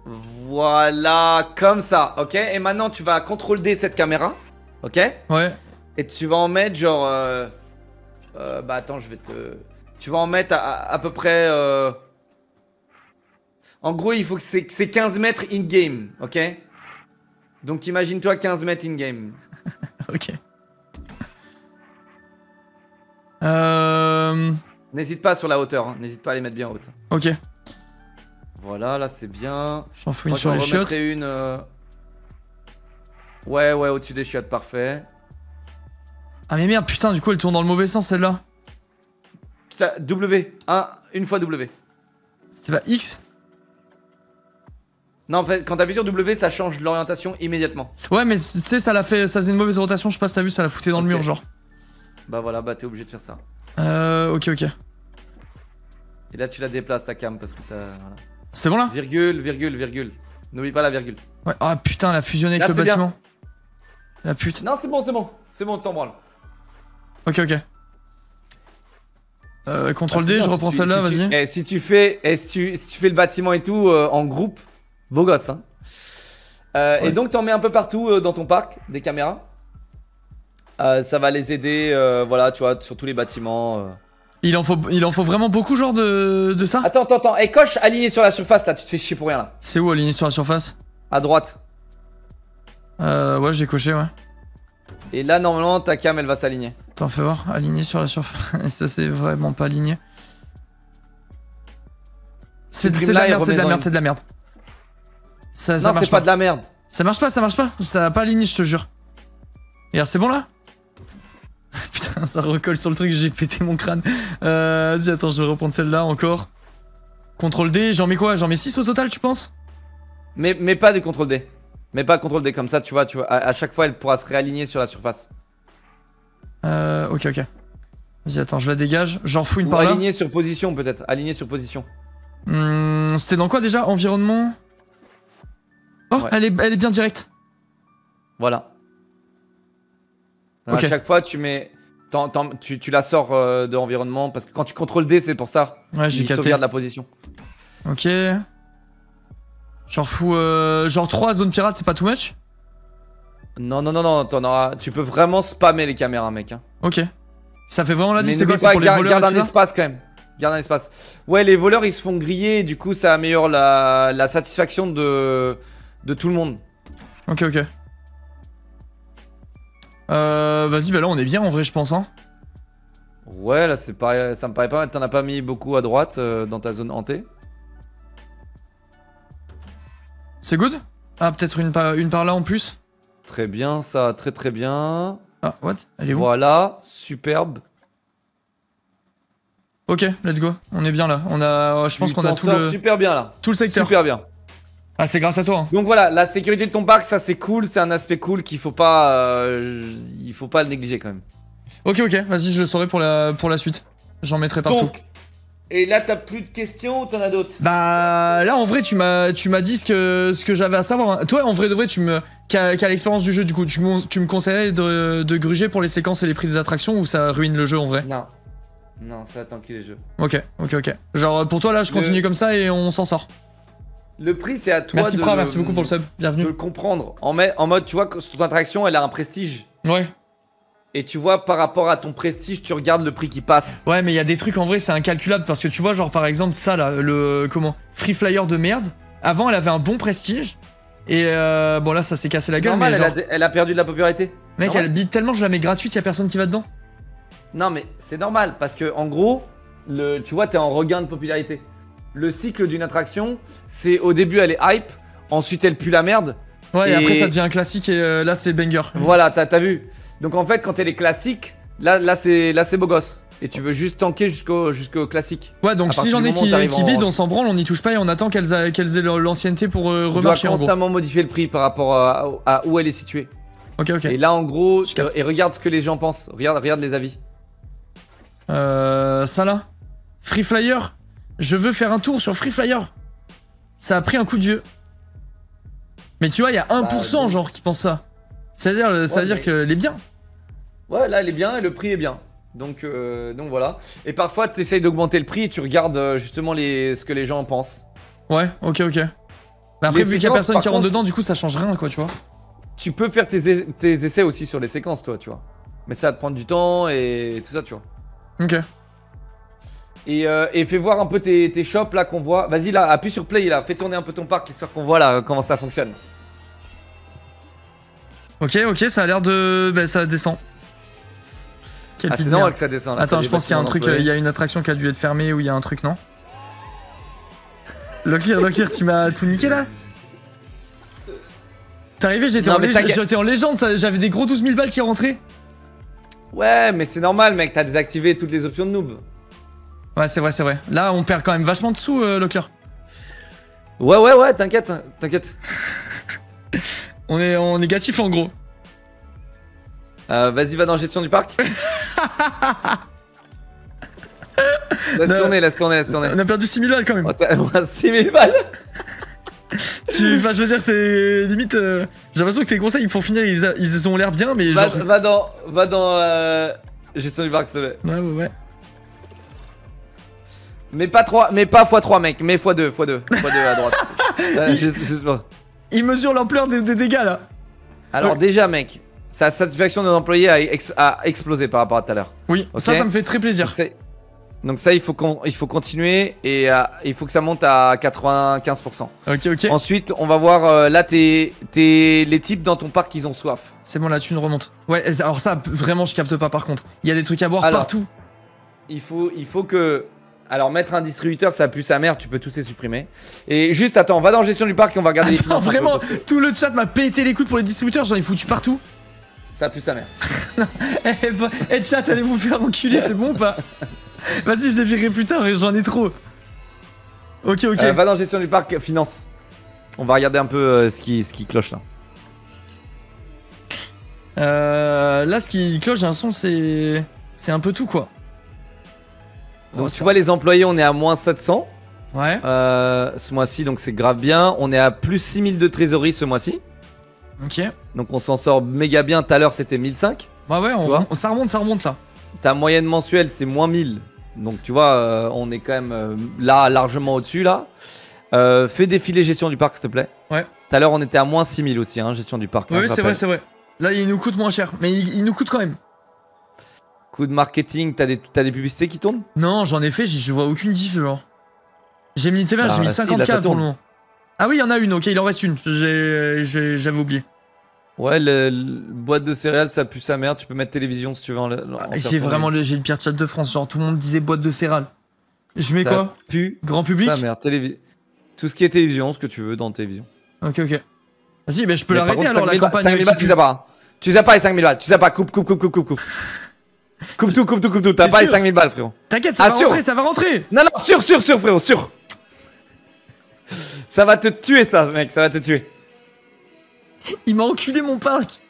Voilà, comme ça, ok? Et maintenant, tu vas CTRL D cette caméra, ok? Ouais. Et tu vas en mettre genre... bah attends, je vais te... Tu vas en mettre à peu près... En gros, il faut que c'est 15 mètres in-game, ok? Donc imagine-toi 15 mètres in-game. Ok. N'hésite pas sur la hauteur, hein. N'hésite pas à les mettre bien haute. Ok. Voilà, là c'est bien. J'en fous une sur les chiottes. Une, Ouais, au-dessus des chiottes, parfait. Ah mais merde, putain, du coup elle tourne dans le mauvais sens celle-là. W, une fois W. C'était pas X? Non, en fait, quand t'appuies sur W, ça change l'orientation immédiatement. Ouais, mais tu sais, ça faisait une mauvaise rotation, je sais pas si t'as vu, ça l'a fouté dans le mur, genre. Bah voilà, bah t'es obligé de faire ça. Ok. Et là, tu la déplaces ta cam parce que t'as. Voilà. C'est bon là? Virgule. N'oublie pas la virgule. Ouais, ah putain, elle a fusionné avec le bâtiment. La pute. Non, c'est bon, t'en branles. Ok. CTRL D, je reprends celle-là, vas-y. Si tu fais le bâtiment et tout en groupe, beau gosse, hein. Ouais. Et donc, t'en mets un peu partout dans ton parc, des caméras. Ça va les aider, voilà, tu vois, sur tous les bâtiments. Il en faut vraiment beaucoup, genre, de ça? Attends. Et coche aligné sur la surface, là, tu te fais chier pour rien, là. C'est où, aligné sur la surface? À droite. Ouais, j'ai coché, ouais. Et là, normalement, ta cam, elle va s'aligner. Attends, fais voir, aligné sur la surface. Ça, c'est vraiment pas aligné. C'est de la merde. Ça non, c'est pas de la merde. Ça marche pas. Ça a pas aligné, je te jure. Regarde, c'est bon là? Putain, ça recolle sur le truc, j'ai pété mon crâne. Vas-y, attends, je vais reprendre celle-là encore. CTRL D, j'en mets quoi? J'en mets 6 au total, tu penses? Mais pas de CTRL D. Mais pas CTRL D, comme ça, tu vois, à chaque fois, elle pourra se réaligner sur la surface. Ok. Vas-y, attends, je la dégage. J'en fous une par là. Aligné sur position, peut-être. Aligné sur position. C'était dans quoi déjà? Environnement. Oh, ouais. elle est bien directe. Voilà. Okay. À chaque fois, tu mets. Tu la sors de environnement parce que quand tu contrôles D, c'est pour ça. Ouais, j'ai capté. Sauvegarde la position. Ok. Genre fous. Genre 3 zones pirates, c'est pas too much? Non, t'en auras. Tu peux vraiment spammer les caméras, mec. Hein. Ok. Ça fait vraiment la Mais c'est quoi? C'est pour les voleurs. Garde un espace quand même. Garde un espace. Ouais, les voleurs ils se font griller et du coup ça améliore la satisfaction de tout le monde. Ok. Vas-y, bah là on est bien en vrai, je pense. Hein. Ouais, là c'est pareil, ça me paraît pas mal. T'en as pas mis beaucoup à droite dans ta zone hantée. C'est good? Ah, peut-être une par là en plus. Très bien, ça, très bien. Ah, what? Elle est où? Voilà, superbe. Ok, let's go. On est bien là. Je pense qu'on a tout le. Super bien là. Tout le secteur. Super bien. Ah, c'est grâce à toi. Hein. Donc voilà, la sécurité de ton parc, ça c'est cool, c'est un aspect cool qu'il faut pas, il faut pas le négliger quand même. Ok, vas-y, je le saurai pour la suite. J'en mettrai partout. Donc, et là t'as plus de questions ou t'en as d'autres? Bah là en vrai tu m'as dit ce que j'avais à savoir. Hein. Toi en vrai de vrai qu'à l'expérience du jeu du coup, tu me conseillerais de gruger pour les séquences et les prix des attractions ou ça ruine le jeu en vrai? Non, ça attend qu'il les jeux. Ok. Genre pour toi là je continue comme ça et on s'en sort. Le prix c'est à toi. Merci Pra, merci beaucoup pour le sub, bienvenue. De le comprendre. En mode tu vois que ton attraction elle a un prestige. Ouais. Et tu vois, par rapport à ton prestige, tu regardes le prix qui passe. Ouais, mais il y a des trucs en vrai, c'est incalculable parce que tu vois, genre par exemple, ça là, le Free Flyer de merde. Avant, elle avait un bon prestige. Et bon, là, ça s'est cassé la gueule. Normal, mais genre... elle a perdu de la popularité. Mec, elle bide tellement, je la mets gratuite, y a personne qui va dedans. Non, mais c'est normal parce que en gros, tu vois, t'es en regain de popularité. Le cycle d'une attraction, c'est au début, elle est hype. Ensuite, elle pue la merde. Ouais, et après, ça devient un classique et là, c'est banger. Voilà, t'as vu. Donc en fait, quand elle est classique, là c'est beau gosse. Et tu veux juste tanker jusqu'au classique. Ouais, donc si j'en ai qui bident, on s'en branle, on n'y touche pas et on attend qu'elles aient l'ancienneté pour remarcher en gros. On doit constamment modifier le prix par rapport à où elle est située. Ok. Et là en gros, et regarde ce que les gens pensent. Regarde les avis. Ça là. Free Flyer. Je veux faire un tour sur Free Flyer. Ça a pris un coup de vieux. Mais tu vois, il y a 1% genre qui pense ça. Ça veut dire qu'elle est bien. Ouais, là elle est bien et le prix est bien. Donc voilà. Et parfois tu essayes d'augmenter le prix et tu regardes justement ce que les gens en pensent. Ouais, ok. Bah après, vu qu'il y a personne qui rentre dedans, du coup ça change rien quoi, tu vois. Tu peux faire tes essais aussi sur les séquences, toi, tu vois. Mais ça va te prendre du temps et tout ça, tu vois. Ok. Et fais voir un peu tes shops là qu'on voit. Vas-y là, appuie sur play là, fais tourner un peu ton parc histoire qu'on voit là comment ça fonctionne. Ok, ça a l'air de... Bah ça descend. C'est normal que ça descend là. Attends, je pense qu'il y a un truc, il y a une attraction qui a dû être fermée ou il y a un truc, non? Locklear, tu m'as tout niqué là? T'es arrivé, j'étais en légende, j'avais des gros 12 000 balles qui rentraient. Ouais, mais c'est normal mec, t'as désactivé toutes les options de noob. Ouais, c'est vrai. Là, on perd quand même vachement de sous, Locklear. Ouais, t'inquiète. On est en négatif en gros. Vas-y, va dans gestion du parc. Laisse tourner. On a perdu 6000 balles quand même. 6000 balles. Enfin, je veux dire, c'est limite. J'ai l'impression que tes conseils, ils me font finir, ils ont l'air bien, mais genre. Va dans gestion du parc, s'il te plaît. Ouais. Mais pas x3, mec, mais x2 à droite. Il mesure l'ampleur des dégâts là. Alors, déjà, mec, sa satisfaction de l'employé a explosé par rapport à tout à l'heure. Oui, okay. Ça me fait très plaisir. Donc ça, il faut continuer et il faut que ça monte à 95%. Ok. Ensuite, on va voir là les types dans ton parc, ils ont soif. C'est bon, là tu ne remontes. Ouais, alors ça, vraiment, je capte pas par contre. Il y a des trucs à boire partout. Il faut que... Alors mettre un distributeur, ça pue sa mère, tu peux tous les supprimer. Et juste, attends, on va dans gestion du parc et on va regarder les finances. Vraiment, tout le chat m'a pété les coudes pour les distributeurs, j'en ai foutu partout. Ça pue sa mère. Chat, allez vous faire enculer, c'est bon ou pas? Vas-y, je les virerai plus tard, j'en ai trop. Ok. Va dans gestion du parc, finance. On va regarder un peu ce qui cloche là. Là, ce qui cloche, j'ai un son, c'est un peu tout, quoi. Donc, tu vois, les employés, on est à moins 700. Ouais. Ce mois-ci, donc c'est grave bien. On est à plus 6000 de trésorerie ce mois-ci. Ok. Donc, on s'en sort méga bien. Tout à l'heure, c'était 1005. Bah ouais, ça remonte là. Ta moyenne mensuelle, c'est moins 1000. Donc, tu vois, on est quand même là, largement au-dessus, là. Fais défiler gestion du parc, s'il te plaît. Ouais. Tout à l'heure, on était à moins 6000 aussi, hein, gestion du parc. Oui, c'est vrai. Là, il nous coûte moins cher, mais il nous coûte quand même. Coup de marketing, t'as des publicités qui tournent? Non, j'en ai fait, je vois aucune diff, genre. J'ai mis TVA, j'ai mis 50K pour le moment. Ah oui, il y en a une, ok, il en reste une. J'avais oublié. Ouais, le boîte de céréales, ça pue sa mère. Tu peux mettre télévision si tu veux. J'ai vraiment j'ai le pire chat de France. Genre, tout le monde disait boîte de céréales. Je mets quoi? Pue. Grand public? Sa mère, tout ce qui est télévision, ce que tu veux dans télévision. Ok. Vas-y, mais je peux l'arrêter alors la campagne. 5000 balles, tu sais pas. Tu sais pas les 5000 balles. Tu sais pas. Coupe. Coupe tout. T'as pas les 5000 balles, frérot. T'inquiète, ça va rentrer. Non, sûr, frérot, sûr. Ça va te tuer, ça, mec. Ça va te tuer. Il m'a enculé mon parc.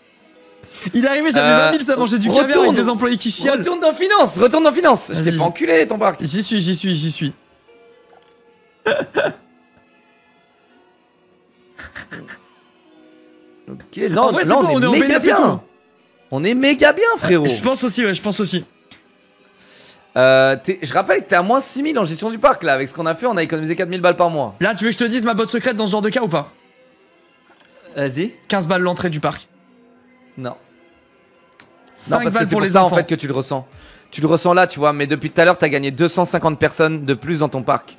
Il est arrivé, j'avais 20 000, ça mangeait du caviar avec des employés qui chialent. Retourne dans finance. Je t'ai pas enculé, ton parc. J'y suis. Ok, non, en vrai, c'est bon, on est en bénéfice. On est méga bien, frérot. Je pense aussi. Je rappelle que t'es à moins 6000 en gestion du parc là. Avec ce qu'on a fait, on a économisé 4000 balles par mois. Là, tu veux que je te dise ma botte secrète dans ce genre de cas ou pas? Vas-y. 15 balles l'entrée du parc. Non. 5 balles pour les ça, enfants. En fait, que tu le ressens. Tu le ressens là, tu vois. Mais depuis tout à l'heure, t'as gagné 250 personnes de plus dans ton parc.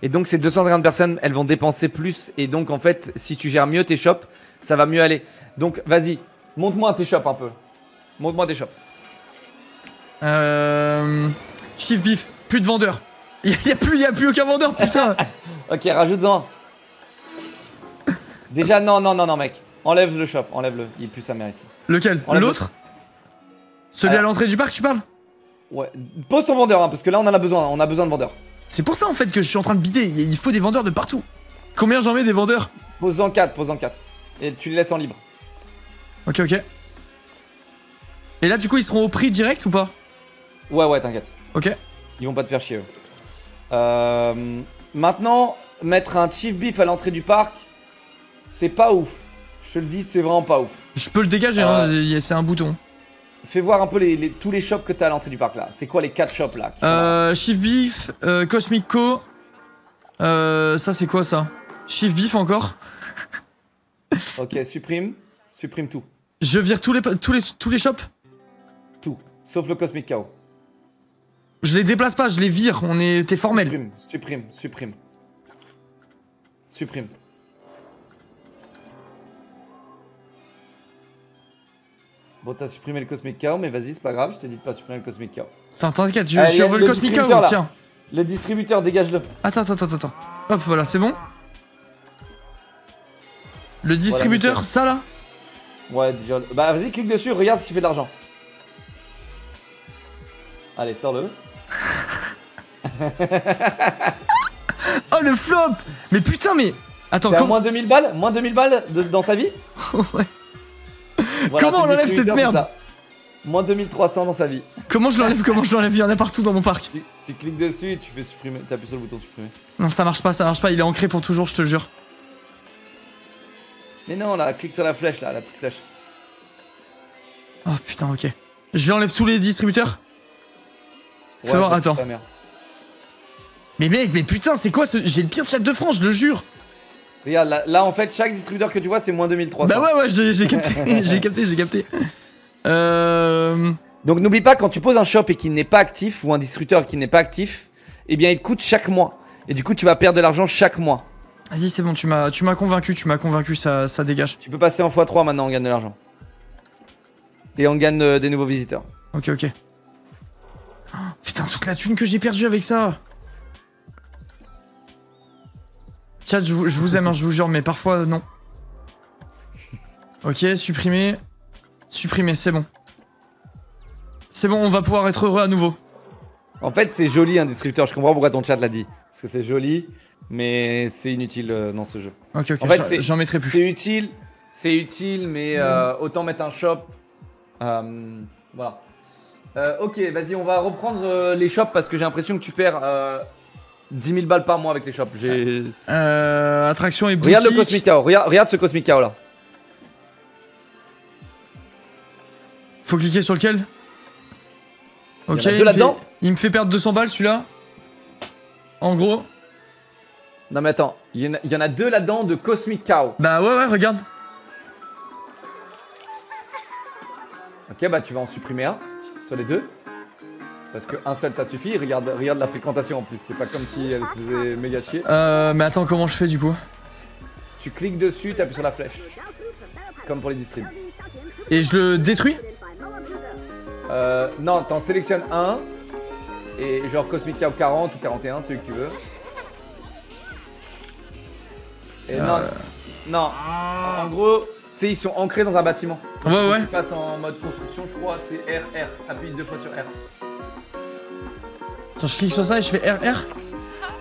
Et donc, ces 250 personnes, elles vont dépenser plus. Et donc, en fait, si tu gères mieux tes shops, ça va mieux aller. Donc, vas-y, montre-moi tes shops un peu. Montre-moi tes shops. Chief Beef, plus de vendeurs. Il y a plus aucun vendeur, putain. Ok, rajoute-en. Déjà, non, mec. Enlève le shop, enlève-le. Il pue sa mère ici. Lequel? L'autre? Celui à l'entrée du parc, tu parles? Ouais. Pose ton vendeur, hein, parce que là, on en a besoin. On a besoin de vendeurs. C'est pour ça, en fait, que je suis en train de bider. Il faut des vendeurs de partout. Combien j'en mets des vendeurs? Pose-en 4. Et tu les laisses en libre. Ok. Et là, du coup, ils seront au prix direct ou pas? Ouais, t'inquiète. Ok. Ils vont pas te faire chier, eux. Maintenant, mettre un Chief Beef à l'entrée du parc, c'est pas ouf. Je te le dis, c'est vraiment pas ouf. Je peux le dégager, hein, c'est un bouton. Fais voir un peu tous les shops que t'as à l'entrée du parc là. C'est quoi les 4 shops là Chief Beef, Cosmic Co. Ça c'est quoi ça? Chief Beef encore. Ok, supprime tout. Je vire tous les shops? Tout, sauf le Cosmic Cow. Je les déplace pas, je les vire, t'es formel. Supprime. Bon, t'as supprimé le Cosmic Cow, mais vas-y, c'est pas grave, je t'ai dit de pas supprimer le Cosmic Cow. T'inquiète, je veux le Cosmic Cow, tiens. Le distributeur, dégage-le. Attends. Hop, voilà, c'est bon. Le distributeur, voilà, ça là? Ouais, déjà. Bah vas-y, clique dessus, regarde s'il fait de l'argent. Allez, sors-le. Oh le flop! Mais putain, mais. Attends, comment. Moins 2000 balles dans sa vie? Ouais. Voilà, comment on enlève cette merde? Moins 2300 dans sa vie. Comment je l'enlève? Il y en a partout dans mon parc. Tu cliques dessus et tu fais supprimer. T'appuies sur le bouton supprimer. Non, ça marche pas. Il est ancré pour toujours, je te jure. Mais non, là, clique sur la flèche, là, la petite flèche. Oh putain, ok. J'enlève tous les distributeurs? Ouais, fais voir, attends. Mais mec, mais putain, c'est quoi ce. J'ai le pire chat de France, je le jure. Regarde, là en fait, chaque distributeur que tu vois, c'est moins 2300. Bah ouais, j'ai capté. j'ai capté. Donc n'oublie pas, quand tu poses un shop et qu'il n'est pas actif, ou un distributeur qui n'est pas actif, eh bien il te coûte chaque mois. Et du coup, tu vas perdre de l'argent chaque mois. Vas-y, c'est bon, tu m'as convaincu, ça dégage. Tu peux passer en x3 maintenant, on gagne de l'argent. Et on gagne des nouveaux visiteurs. Ok. Oh, putain, toute la thune que j'ai perdue avec ça. Chat, je vous aime, hein, je vous jure, mais parfois, non. Ok, supprimer. C'est bon. C'est bon, on va pouvoir être heureux à nouveau. En fait, c'est joli un distributeur, je comprends pourquoi ton chat l'a dit. Parce que c'est joli, mais c'est inutile dans ce jeu. Ok, en fait, j'en mettrai plus. C'est utile, mais autant mettre un shop Voilà. Ok, vas-y, on va reprendre les shops parce que j'ai l'impression que tu perds 10 000 balles par mois avec les shops. Attraction et boutique. Regarde le Cosmic Chaos, regarde ce Cosmic Chaos là. Faut cliquer sur lequel? Ok, il me fait perdre 200 balles celui-là. En gros. Non mais attends, il y en a deux là-dedans de Cosmic Chaos. Bah ouais, regarde. Ok, bah tu vas en supprimer un sur les deux. Parce que un seul ça suffit, regarde la fréquentation en plus, c'est pas comme si elle faisait méga chier. Mais attends, comment je fais du coup? Tu cliques dessus, tu appuies sur la flèche. Comme pour les distribs. Et je le détruis? Non, t'en sélectionnes un. Et genre Cosmic Chaos 40 ou 41, celui que tu veux. Et non, en gros, tu sais, ils sont ancrés dans un bâtiment. Ouais. Tu passes en mode construction, je crois, c'est RR. Appuie 2 fois sur R. Attends, je clique sur ça et je fais RR.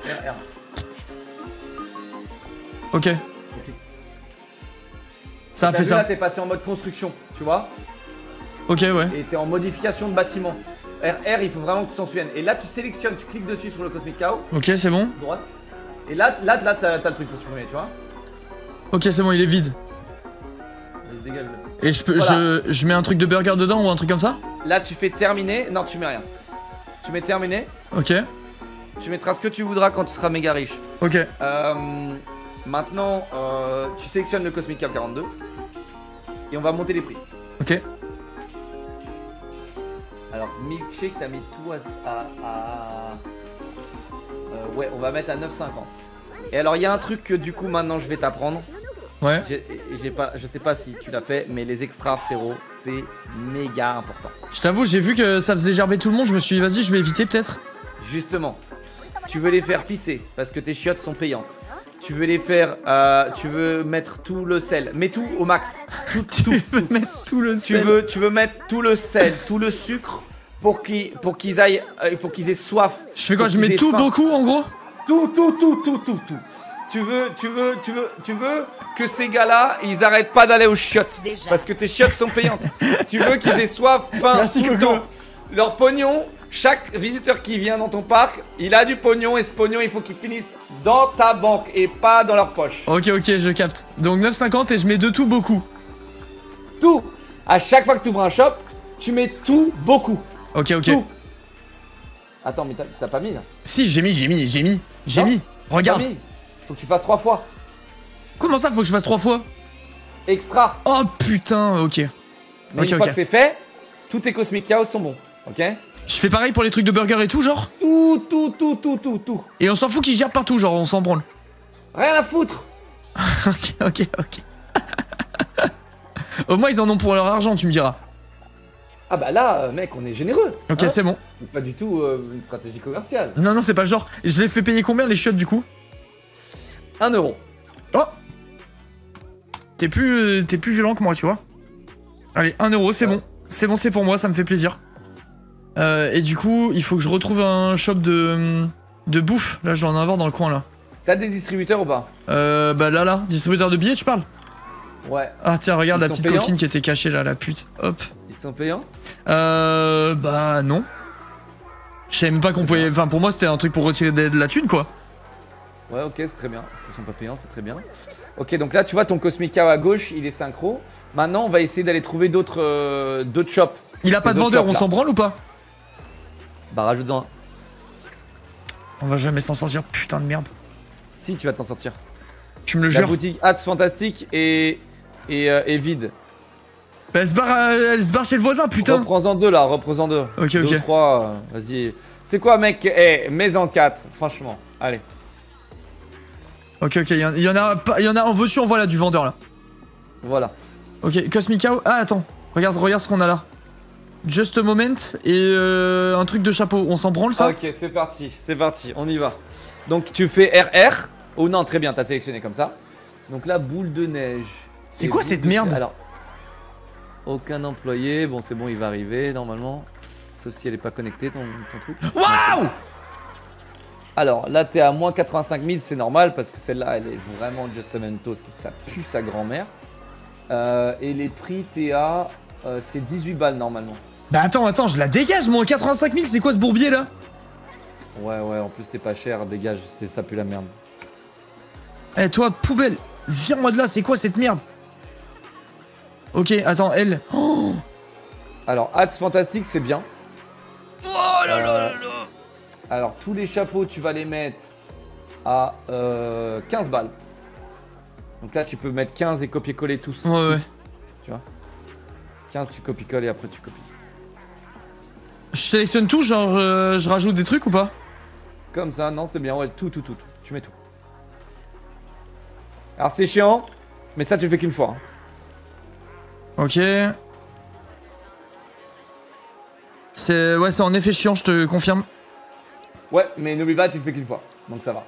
RR. Ok. Ça a fait ça. Là, t'es passé en mode construction, tu vois. Ok, ouais. Et t'es en modification de bâtiment. RR, il faut vraiment que tu t'en souviennes. Et là, tu sélectionnes, tu cliques dessus sur le Cosmic Chaos. Ok, c'est bon. Droite. Et là t'as le truc pour supprimer, tu vois. Ok, c'est bon, il est vide. Il se dégage. Et je mets un truc de burger dedans ou un truc comme ça? Là, tu fais terminer. Non, tu mets rien. Tu mets terminer. Ok. Tu mettras ce que tu voudras quand tu seras méga riche. Ok. Maintenant, tu sélectionnes le Cosmic Chaos 42. Et on va monter les prix. Ok. Alors, Milkshake, t'as mis tout ouais, on va mettre à 9,50. Et alors, il y a un truc que du coup, maintenant, je vais t'apprendre. Ouais. Je sais pas si tu l'as fait, mais les extras, frérot, c'est méga important. Je t'avoue, j'ai vu que ça faisait gerber tout le monde. Je me suis dit, vas-y, je vais éviter peut-être. Justement, tu veux les faire pisser parce que tes chiottes sont payantes. Tu veux les faire, tu veux mettre tout le sel. Mets tout au max. Tu veux mettre tout le sel. Tu veux mettre tout le sel, tout le sucre pour qu'ils aient soif. Je fais quoi? Je mets tout beaucoup en gros? Tout. Tu veux que ces gars-là, ils arrêtent pas d'aller aux chiottes. Déjà. Parce que tes chiottes sont payantes. Tu veux qu'ils aient soif, faim, merci tout le temps. Leur pognon, chaque visiteur qui vient dans ton parc, il a du pognon et ce pognon, il faut qu'il finisse dans ta banque et pas dans leur poche. Ok, je capte. Donc 9,50 et je mets de tout beaucoup. Tout. À chaque fois que tu ouvres un shop, tu mets tout beaucoup. Ok. Tout. Attends, mais t'as pas mis là? Si, j'ai mis. Regarde. Faut que tu fasses 3 fois. Comment ça, faut que je fasse 3 fois? Extra. Oh putain, ok. Mais une fois que c'est fait, tous tes Cosmic Chaos sont bons. Ok? Je fais pareil pour les trucs de burger et tout, genre? Tout. Et on s'en fout qu'ils gèrent partout, genre, on s'en branle. Rien à foutre. Ok. Au moins, ils en ont pour leur argent, tu me diras. Ah bah là, mec, on est généreux. Ok, c'est bon. C'est pas du tout une stratégie commerciale. Non, c'est pas le genre. Je les fais payer combien les chiottes du coup? 1 €. Oh! T'es plus violent que moi, tu vois. Allez, 1 €, c'est bon. C'est pour moi, ça me fait plaisir. Et du coup, il faut que je retrouve un shop de bouffe. Là, je dois en avoir dans le coin, là. T'as des distributeurs ou pas? Bah là. Distributeur de billets, tu parles? Ouais. Ah, tiens, regarde la petite coquine qui était cachée, là, la pute. Hop. Ils sont payants? Bah non. Je savais même pas qu'on pouvait... Enfin, pour moi, c'était un truc pour retirer de la thune, quoi. Ouais, ok, c'est très bien. S'ils sont pas payants, c'est très bien. Ok, donc là, tu vois, ton Cosmic Chaos à gauche, il est synchro. Maintenant, on va essayer d'aller trouver d'autres shops. Il a pas de vendeur, on s'en branle ou pas? Bah, rajoute-en un. On va jamais s'en sortir, putain de merde. Si, tu vas t'en sortir. Tu me le jures? La boutique Hats Fantastique est vide. Bah, elle se barre chez le voisin, putain. Reprends-en 2 là, reprends-en 2. Ok. 2 ou 3, vas-y. C'est quoi, mec? Mets en 4, franchement. Allez. Ok, il y en a en veux-tu, on voit là du vendeur là. Voilà. Ok, Cosmic Chaos. Ah, attends. Regarde ce qu'on a là. Just a moment et un truc de chapeau. On s'en branle ça? Ok, c'est parti, on y va. Donc tu fais RR. Oh non, très bien, t'as sélectionné comme ça. Donc là, boule de neige. C'est quoi cette merde? Alors, aucun employé. Bon, c'est bon, il va arriver normalement. Sauf si elle est pas connectée, ton truc. Waouh! Alors là, t'es à moins 85 000, c'est normal parce que celle-là, elle est vraiment Justamento, ça pue sa grand-mère. Et les prix, t'es à c'est 18 balles normalement. Bah attends, je la dégage, moi, 85 000, c'est quoi ce bourbier là? Ouais, en plus t'es pas cher, dégage, ça pue la merde. Eh, toi, poubelle, vire-moi de là, c'est quoi cette merde? Ok, attends, elle. Oh, alors, Hats fantastique, c'est bien. oh là là là là. Alors, tous les chapeaux, tu vas les mettre à 15 balles. Donc là, tu peux mettre 15 et copier-coller tous. Ouais. Tu vois 15, tu copies-colles et après tu copies. Je sélectionne tout, genre je rajoute des trucs ou pas? Comme ça, non, c'est bien, ouais, tout. Tu mets tout. Alors, c'est chiant, mais ça, tu le fais qu'une fois. Hein. Ok. C'est en effet chiant, je te confirme. Ouais, mais n'oublie pas, tu le fais qu'une fois. Donc ça va.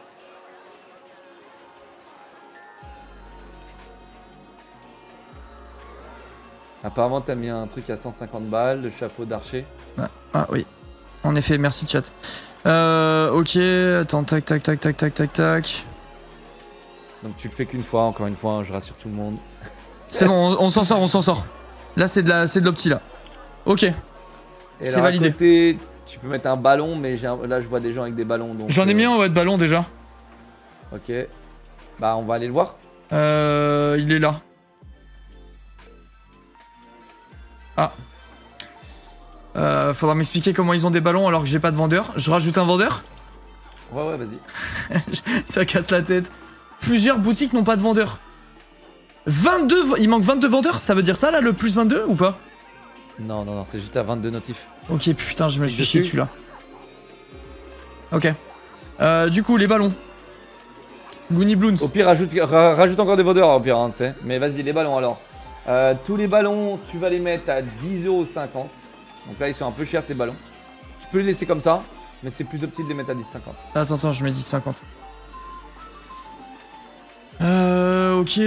Apparemment, t'as mis un truc à 150 balles, le chapeau d'archer. Ah oui. En effet, merci chat. Ok, attends, tac. Donc tu le fais qu'une fois, encore une fois, hein, je rassure tout le monde. C'est bon, on s'en sort. Là, c'est de l'opti là. Ok. C'est validé. Côté, tu peux mettre un ballon, mais là, je vois des gens avec des ballons. J'en ai mis un de ballon déjà. Ok. Bah, on va aller le voir. Il est là. Ah. Faudra m'expliquer comment ils ont des ballons alors que j'ai pas de vendeur. Je rajoute un vendeur? Ouais, vas-y. Ça casse la tête. Plusieurs boutiques n'ont pas de vendeur. 22... Il manque 22 vendeurs? Ça veut dire ça là, le plus 22 ou pas? Non, c'est juste à 22 notifs. Ok, putain, je me suis chié dessus là. Ok. Du coup, les ballons. Goony Bloons. Au pire, rajoute encore des vendeurs, au pire, hein, tu sais. Mais vas-y, les ballons alors. Tous les ballons, tu vas les mettre à 10,50 €. Donc là, ils sont un peu chers tes ballons. Tu peux les laisser comme ça, mais c'est plus optique de les mettre à 10,50 €. Attends, je mets 10,50. Ok.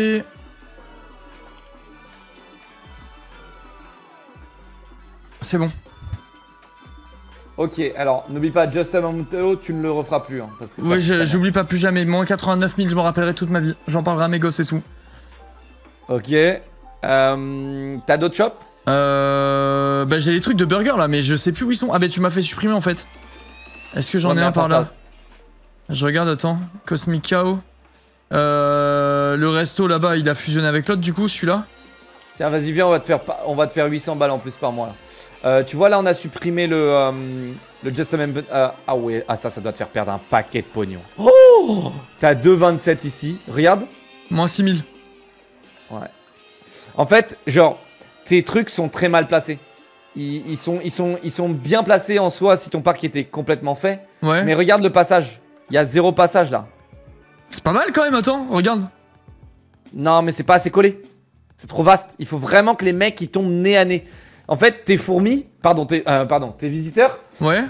C'est bon. Ok, alors n'oublie pas, Just a Momento, tu ne le referas plus. Hein, parce que ouais, j'oublie pas plus jamais. Moins 89 000, je me rappellerai toute ma vie. J'en parlerai à mes gosses et tout. Ok. T'as d'autres shops? Bah j'ai les trucs de burger là, mais je sais plus où ils sont. Ah bah tu m'as fait supprimer en fait. Est-ce que j'en ai un par là? Je regarde, attends. Cosmic Cow. Le resto là-bas, il a fusionné avec l'autre du coup, celui-là. Tiens, vas-y, viens, on va te faire 800 balles en plus par mois là. Tu vois là, on a supprimé le Just a Member. Ah ouais, ça doit te faire perdre un paquet de pognon. Oh, t'as 2,27 ici. Regarde. Moins 6000. Ouais. En fait, genre, tes trucs sont très mal placés. Ils sont bien placés en soi si ton parc était complètement fait. Ouais. Mais regarde le passage. Il y a 0 passage là. C'est pas mal quand même, attends, regarde. Non, mais c'est pas assez collé. C'est trop vaste. Il faut vraiment que les mecs ils tombent nez à nez. En fait, tes fourmis, tes visiteurs, ouais.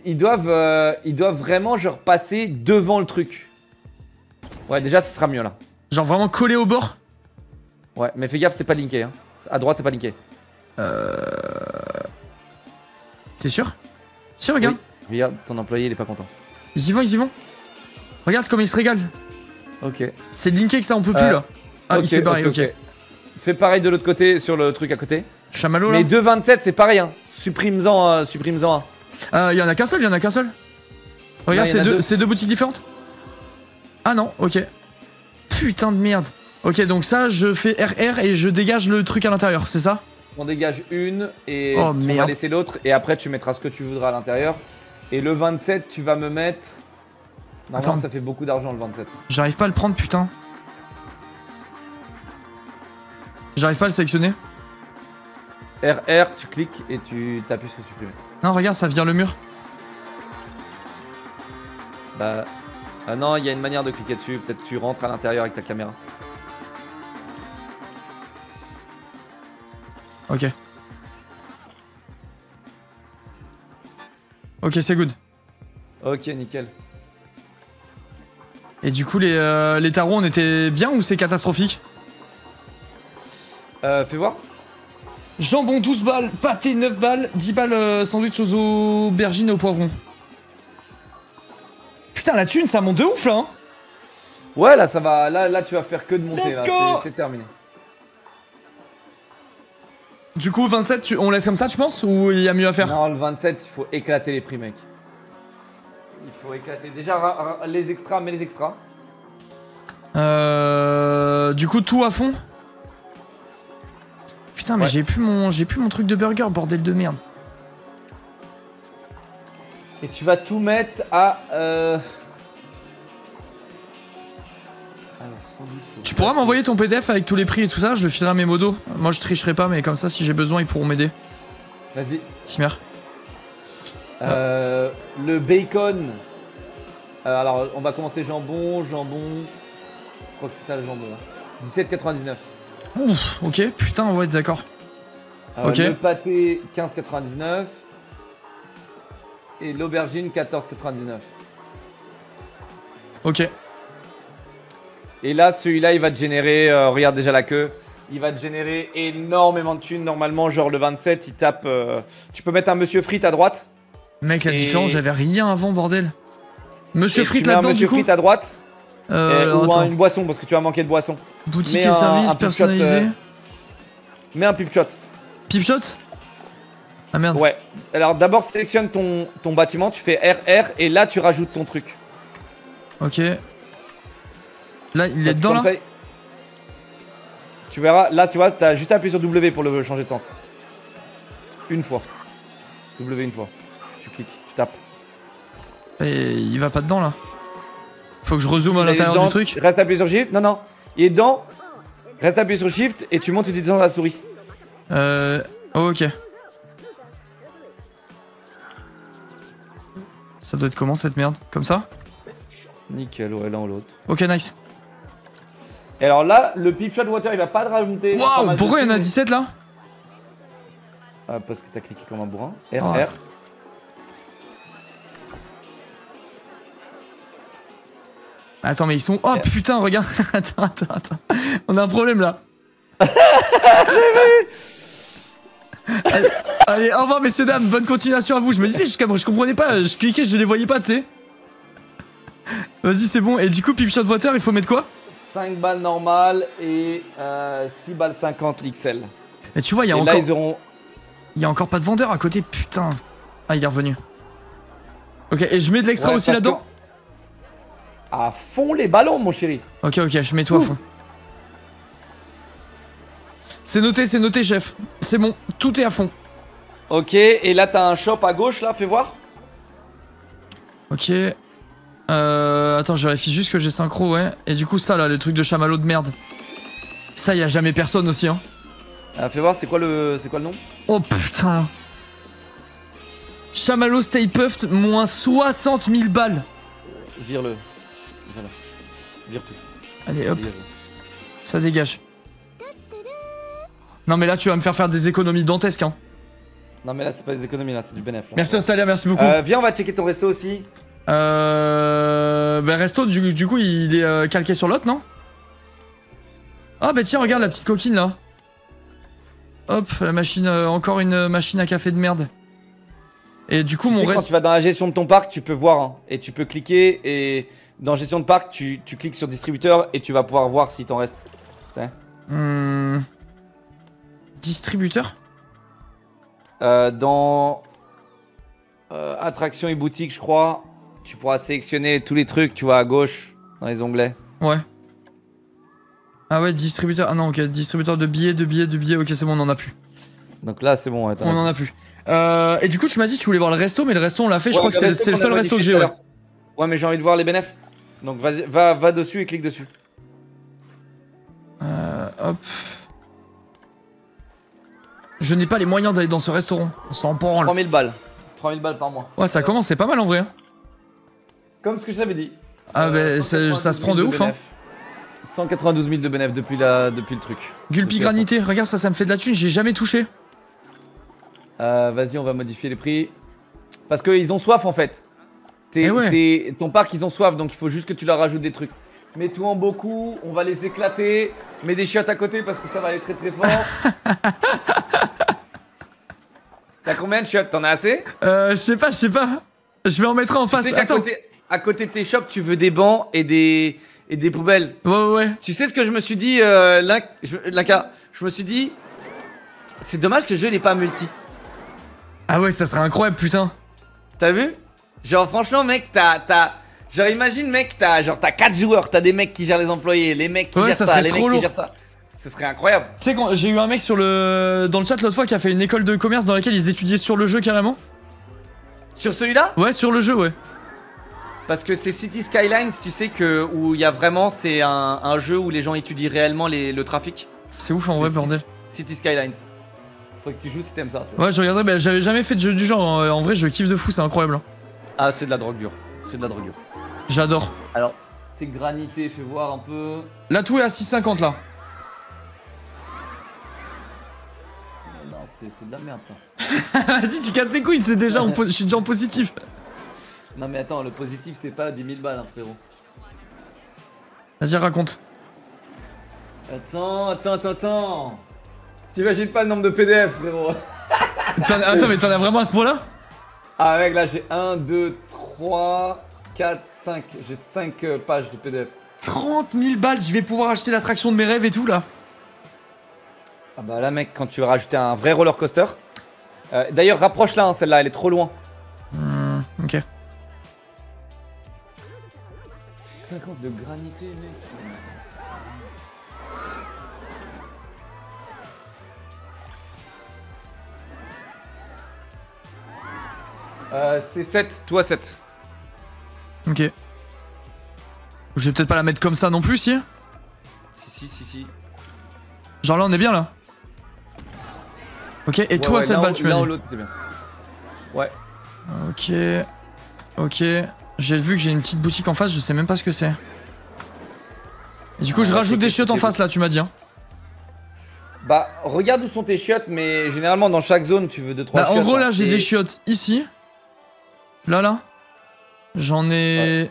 Ils doivent vraiment genre passer devant le truc. Ouais, déjà, ce sera mieux là. Genre vraiment collé au bord. Ouais, mais fais gaffe, c'est pas linké. Hein. À droite, c'est pas linké. T'es sûr? Si, regarde. Oui. Regarde, ton employé, il est pas content. Ils y vont. Regarde comme ils se régalent. Ok. C'est linké que ça, on peut plus là. Ah, il s'est barré, ok. Fais pareil de l'autre côté, sur le truc à côté. Chamallow là. Mais 2,27, c'est pareil, hein. Supprime-en un. Il y en a qu'un seul, Regarde, c'est deux boutiques différentes. Ah non, ok. Putain de merde. Ok, donc ça, je fais RR et je dégage le truc à l'intérieur, c'est ça? On dégage une et on va laisser l'autre. Et après, tu mettras ce que tu voudras à l'intérieur. Et le 27, tu vas me mettre... Normalement, ça fait beaucoup d'argent le 27. J'arrive pas à le prendre, putain. J'arrive pas à le sélectionner. RR, tu cliques et tu t'appuies sur supprimer. Non, regarde, ça vire le mur. Bah... Ah non, il y a une manière de cliquer dessus. Peut-être que tu rentres à l'intérieur avec ta caméra. Ok. Ok, c'est good. Ok, nickel. Et du coup, les tarots, on était bien ou c'est catastrophique? Fais voir. Jambon 12 balles, pâté 9 balles, 10 balles sandwich aux aubergines et aux poivrons. Putain, la thune, ça monte de ouf là, hein. Ouais, là, ça va. Là, tu vas faire que de monter. Let's go. C'est terminé. Du coup, 27, on laisse comme ça, tu penses? Ou il y a mieux à faire? Non, le 27, il faut éclater les prix, mec. Il faut éclater. Déjà, les extras, mets les extras. Du coup, tout à fond? Putain, mais j'ai plus mon truc de burger, bordel de merde. Et tu vas tout mettre à... Tu pourras m'envoyer ton PDF avec tous les prix et tout ça, je le filerai à mes modos. Moi je tricherai pas, mais comme ça si j'ai besoin ils pourront m'aider. Vas-y. Simer. Le bacon. Alors on va commencer jambon. Je crois que c'est ça le jambon. 17,99. Ouf, ok, putain, ouais, d'accord. Ok. Le pâté 15,99. Et l'aubergine 14,99. Ok. Et là, celui-là, il va te générer, regarde déjà la queue, il va te générer énormément de thunes. Normalement, genre le 27, il tape... tu peux mettre un monsieur frites à droite. Mec, la différence, j'avais rien avant, bordel. Monsieur frites là-dedans, du coup. Monsieur frites à droite. Ou une boisson, parce que tu vas manquer de boisson. Boutique et service personnalisé. Mets un pipshot. Pipshot? Ah merde. Ouais. Alors d'abord, sélectionne ton bâtiment, tu fais RR, et là, tu rajoutes ton truc. Ok. Là, il est dedans, là? Tu verras, là, tu vois, t'as juste appuyé sur W pour le changer de sens. Une fois. W une fois. Tu cliques, tu tapes. Et il va pas dedans, là? Faut que je rezoome à l'intérieur du truc? Reste appuyé sur Shift. Non. Il est dedans. Reste appuyé sur Shift et tu montes utilisant la souris. Oh, ok. Ça doit être comment, cette merde? Comme ça? Nickel, ouais, l'un ou l'autre. Ok, nice. Et alors là, le Pipshot Water, il va pas te rajouter. Waouh, pourquoi il y en a 17 là? Parce que t'as cliqué comme un bourrin. RR. Attends, mais ils sont... Oh putain, regarde. Attends. On a un problème là. Allez, au revoir messieurs dames, bonne continuation à vous. Je me disais, je comprenais pas, je cliquais, je les voyais pas, tu sais. Vas-y, c'est bon. Et du coup, Pipshot Water, il faut mettre quoi? 5 balles normales et 6 balles 50 XL. Et tu vois, il y a encore... Là, ils auront... Il y a encore pas de vendeur à côté, putain. Ah, il est revenu. Ok, et je mets de l'extra aussi là-dedans? À fond les ballons, mon chéri. Ok, je mets tout à fond. C'est noté, chef. C'est bon, tout est à fond. Ok, et là, t'as un shop à gauche, là, fais voir. Ok. Attends, je vérifie juste que j'ai synchro, ouais. Et du coup, ça, là, le truc de chamallow de merde. Ça, y a jamais personne aussi, hein. Fais voir, c'est quoi le nom? Oh putain. Chamallow Stay Puffed, moins 60 000 balles. Vire-le. Voilà. Vire tout. Allez, hop. Ça dégage. Non, mais là, tu vas me faire des économies dantesques, hein. Non, mais là, c'est pas des économies, là, c'est du bénéf. Merci, Australia, merci beaucoup. Viens, on va checker ton resto aussi. Bah, resto, du coup, il est calqué sur l'autre, non? Ah, bah, tiens, regarde la petite coquine, là. Hop, la machine, encore une machine à café de merde. Et du coup, mon resto... Quand tu vas dans la gestion de ton parc, tu peux voir, hein, et tu peux cliquer, et dans gestion de parc, tu cliques sur distributeur, et tu vas pouvoir voir s'il t'en reste. Distributeur? Dans attraction et boutique, je crois, tu pourras sélectionner tous les trucs, tu vois, à gauche, dans les onglets. Ouais. Ah ouais, distributeur. Ah non, ok, distributeur de billets, ok, c'est bon, on en a plus. Donc là, c'est bon, ouais, on en a plus. Et du coup, tu m'as dit que tu voulais voir le resto, mais le resto, on l'a fait, je crois que c'est le seul resto que j'ai, ouais. Ouais, mais j'ai envie de voir les bénéfices. Donc va dessus et clique dessus. Hop. Je n'ai pas les moyens d'aller dans ce restaurant. On s'en branle. 3000 balles. 3000 balles par mois. Ouais, ça commence, c'est pas mal en vrai. Comme ce que je t'avais dit. Ah, bah, ça se prend de ouf, hein. 192 000 de bénéfices depuis le truc. Gulpi granité, regarde, ça me fait de la thune, j'ai jamais touché. Vas-y, on va modifier les prix. Parce qu'ils ont soif en fait. Ton parc, ils ont soif, donc il faut juste que tu leur rajoutes des trucs. Mets tout en beaucoup, on va les éclater. Mets des chiottes à côté parce que ça va aller très très fort. T'as combien de chiottes? T'en as assez? Je sais pas. Je vais en mettre un en face. Attends. À côté de tes shops, tu veux des bancs et des poubelles. Ouais. Tu sais ce que je me suis dit, Laka? Je me suis dit, C'est dommage que le jeu n'est pas multi. Ah ouais, ça serait incroyable, putain. T'as vu? Genre franchement mec, genre imagine mec, t'as 4 joueurs, t'as des mecs qui gèrent les employés, les mecs qui gèrent ça, les mecs qui gèrent ça. Ce serait incroyable. Tu sais quand j'ai eu un mec dans le chat l'autre fois qui a fait une école de commerce dans laquelle ils étudiaient sur le jeu carrément. Sur celui-là? Ouais, sur le jeu, ouais. Parce que c'est City Skylines, tu sais que où il y a vraiment, c'est un jeu où les gens étudient réellement le trafic. C'est ouf en vrai, bordel. City Skylines. Faudrait que tu joues si t'aimes ça. Tu vois. Ouais, je regarderai, bah, j'avais jamais fait de jeu du genre. En vrai, je kiffe de fou, c'est incroyable. Ah, c'est de la drogue dure. C'est de la drogue dure. J'adore. Alors, t'es granité, fais voir un peu. Là, tout est à 6,50 là. Non, c'est de la merde ça. Vas-y, tu casses tes couilles, c'est déjà je suis déjà en positif. Non, mais attends, le positif, c'est pas 10 000 balles, hein, frérot. Vas-y, raconte. Attends. T'imagines pas le nombre de PDF, frérot. Attends, mais t'en as vraiment à ce point-là? Ah, mec, là, j'ai 1, 2, 3, 4, 5. J'ai 5 pages de PDF. 30 000 balles, je vais pouvoir acheter l'attraction de mes rêves et tout là. Ah bah là mec, quand tu veux rajouter un vrai roller coaster. D'ailleurs rapproche-la hein, celle-là, elle est trop loin. Ok. 50 de granité mec. C'est 7, toi 7. Ok. Je vais peut-être pas la mettre comme ça non plus, si. Si. Genre là on est bien là. Ok, et toi cette balle tu m'as dit. L'autre t'es bien. Ouais. Ok. J'ai vu que j'ai une petite boutique en face, je sais même pas ce que c'est. Et du coup je rajoute des chiottes en face là, tu m'as dit hein. Bah regarde où sont tes chiottes, mais généralement dans chaque zone tu veux 2-3 chiottes. En gros là j'ai des chiottes ici. Là. J'en ai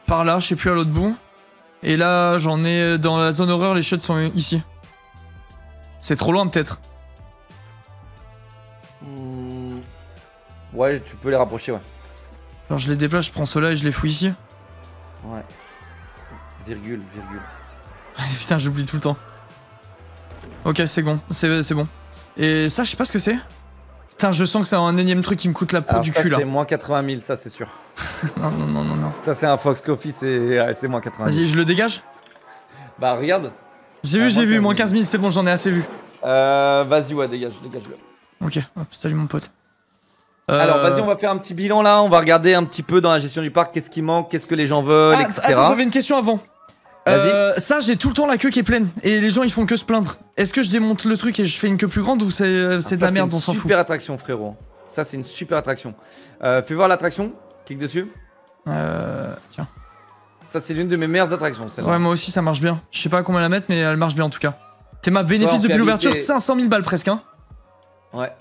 par là, je sais plus à l'autre bout. Et là j'en ai dans la zone horreur, les chiottes sont ici. C'est trop loin peut-être. Ouais, tu peux les rapprocher, ouais. Alors je les déplace, je prends ceux-là et je les fous ici. Ouais. Virgule. Putain, j'oublie tout le temps. Ok, c'est bon, c'est bon. Et ça, je sais pas ce que c'est. Putain, je sens que c'est un énième truc qui me coûte la peau du cul là. C'est moins 80 000, ça c'est sûr. non. Ça c'est un Fox Coffee, c'est moins 80 000. Vas-y, je le dégage. Bah regarde. J'ai vu, moins 15 000, c'est bon, j'en ai assez vu. Vas-y, ouais, dégage-le. Ok, hop, salut mon pote. Alors vas-y, on va faire un petit bilan là, on va regarder un petit peu dans la gestion du parc, qu'est-ce qui manque, qu'est-ce que les gens veulent, etc. Attends, j'avais une question avant. Vas-y. Ça, j'ai tout le temps la queue qui est pleine et les gens ils font que se plaindre. Est-ce que je démonte le truc et je fais une queue plus grande ou c'est de la merde, on s'en fout? C'est une super attraction, frérot. Ça, c'est une super attraction. Fais voir l'attraction, clique dessus. Tiens. Ça, c'est l'une de mes meilleures attractions, celle-là. Ouais, moi aussi, ça marche bien. Je sais pas comment la mettre, mais elle marche bien en tout cas. T'es ma bénéfice depuis l'ouverture, 500 000 balles presque, hein. Ouais.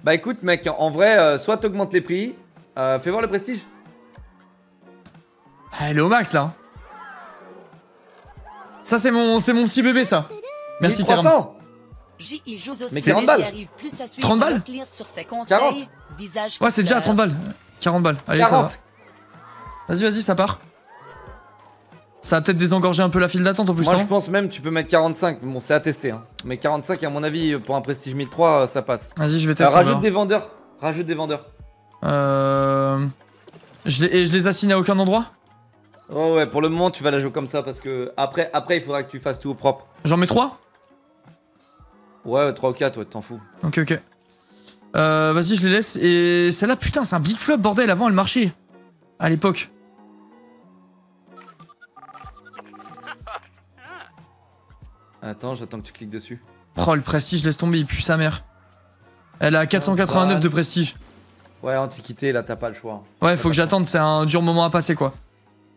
Bah écoute, mec, en vrai, soit t'augmentes les prix, fais voir le prestige. Elle est au max là. Ça, c'est mon petit bébé, ça. Merci, Terram. Mais 40 balles. 30 balles. 40. Ouais, c'est déjà à 30 balles. 40 balles. Allez, 40. ça va. Vas-y, ça part. Ça va peut-être désengorger un peu la file d'attente en plus, Moi, non? je pense même tu peux mettre 45. Bon, c'est à tester. Hein. Mais 45, à mon avis, pour un Prestige 1003, ça passe. Vas-y, je vais tester. Rajoute des vendeurs. Je les assigne à aucun endroit? Oh ouais, pour le moment, tu vas la jouer comme ça parce que après il faudra que tu fasses tout au propre. J'en mets 3? Ouais, 3 ou 4, ouais, t'en fous. Ok. Vas-y, je les laisse. Et celle-là, putain, c'est un big flop, bordel. Avant, elle marchait. À l'époque. Attends, j'attends que tu cliques dessus. Oh, le prestige, laisse tomber, il pue sa mère. Elle a 489 de prestige. Ouais, Antiquité, là, t'as pas le choix. Ouais, faut que j'attende, c'est un dur moment à passer, quoi.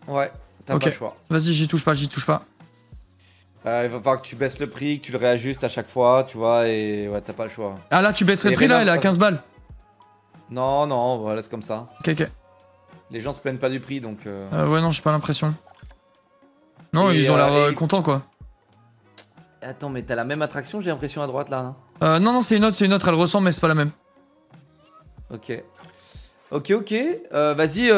Ouais, t'as pas le choix. Vas-y, j'y touche pas. Il va falloir que tu baisses le prix, que tu le réajustes à chaque fois, tu vois, et ouais, t'as pas le choix. Ah là, tu baisserais le prix, là, elle est à 15 balles. Non, on va laisse comme ça. Ok. Les gens se plaignent pas du prix, donc... Ouais, non, j'ai pas l'impression. Non, ils ont l'air contents, quoi. Attends, mais t'as la même attraction, j'ai l'impression, à droite, là, non? Non, c'est une autre, elle ressemble, mais c'est pas la même. Ok. Vas-y,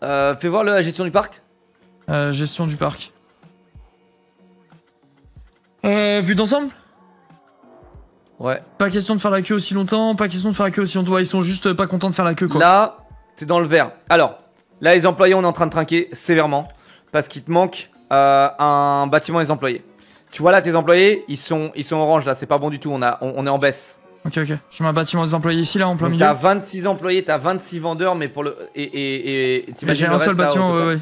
fais voir la gestion du parc. Gestion du parc. Vue d'ensemble? Ouais. Pas question de faire la queue aussi longtemps, pas question de faire la queue aussi longtemps. Ouais, ils sont juste pas contents de faire la queue, quoi. Là, t'es dans le vert. Alors, là, les employés, on est en train de trinquer sévèrement. Parce qu'il te manque un bâtiment des employés. Tu vois là, tes employés, ils sont orange là, c'est pas bon du tout, on est en baisse. Ok, ok. Je mets un bâtiment des employés ici, là, en plein milieu. T'as 26 employés, t'as 26 vendeurs, mais pour le. Et j'ai un seul bâtiment, ouais.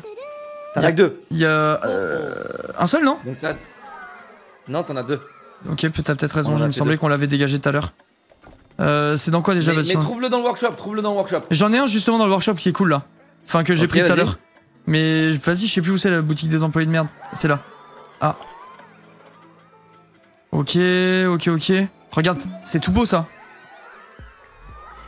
T'en as que 2. Il y a. Un seul, non? Donc t'as. Non, t'en as 2. Ok, t'as peut-être raison, il me semblait qu'on l'avait dégagé tout à l'heure. C'est dans quoi déjà, bâtiment? Mais trouve-le dans le workshop, J'en ai un justement dans le workshop qui est cool là. Enfin, que j'ai pris tout à l'heure. Mais vas-y, je sais plus où c'est la boutique des employés de merde. C'est là. Ah. Ok, ok, ok. Regarde, c'est tout beau ça.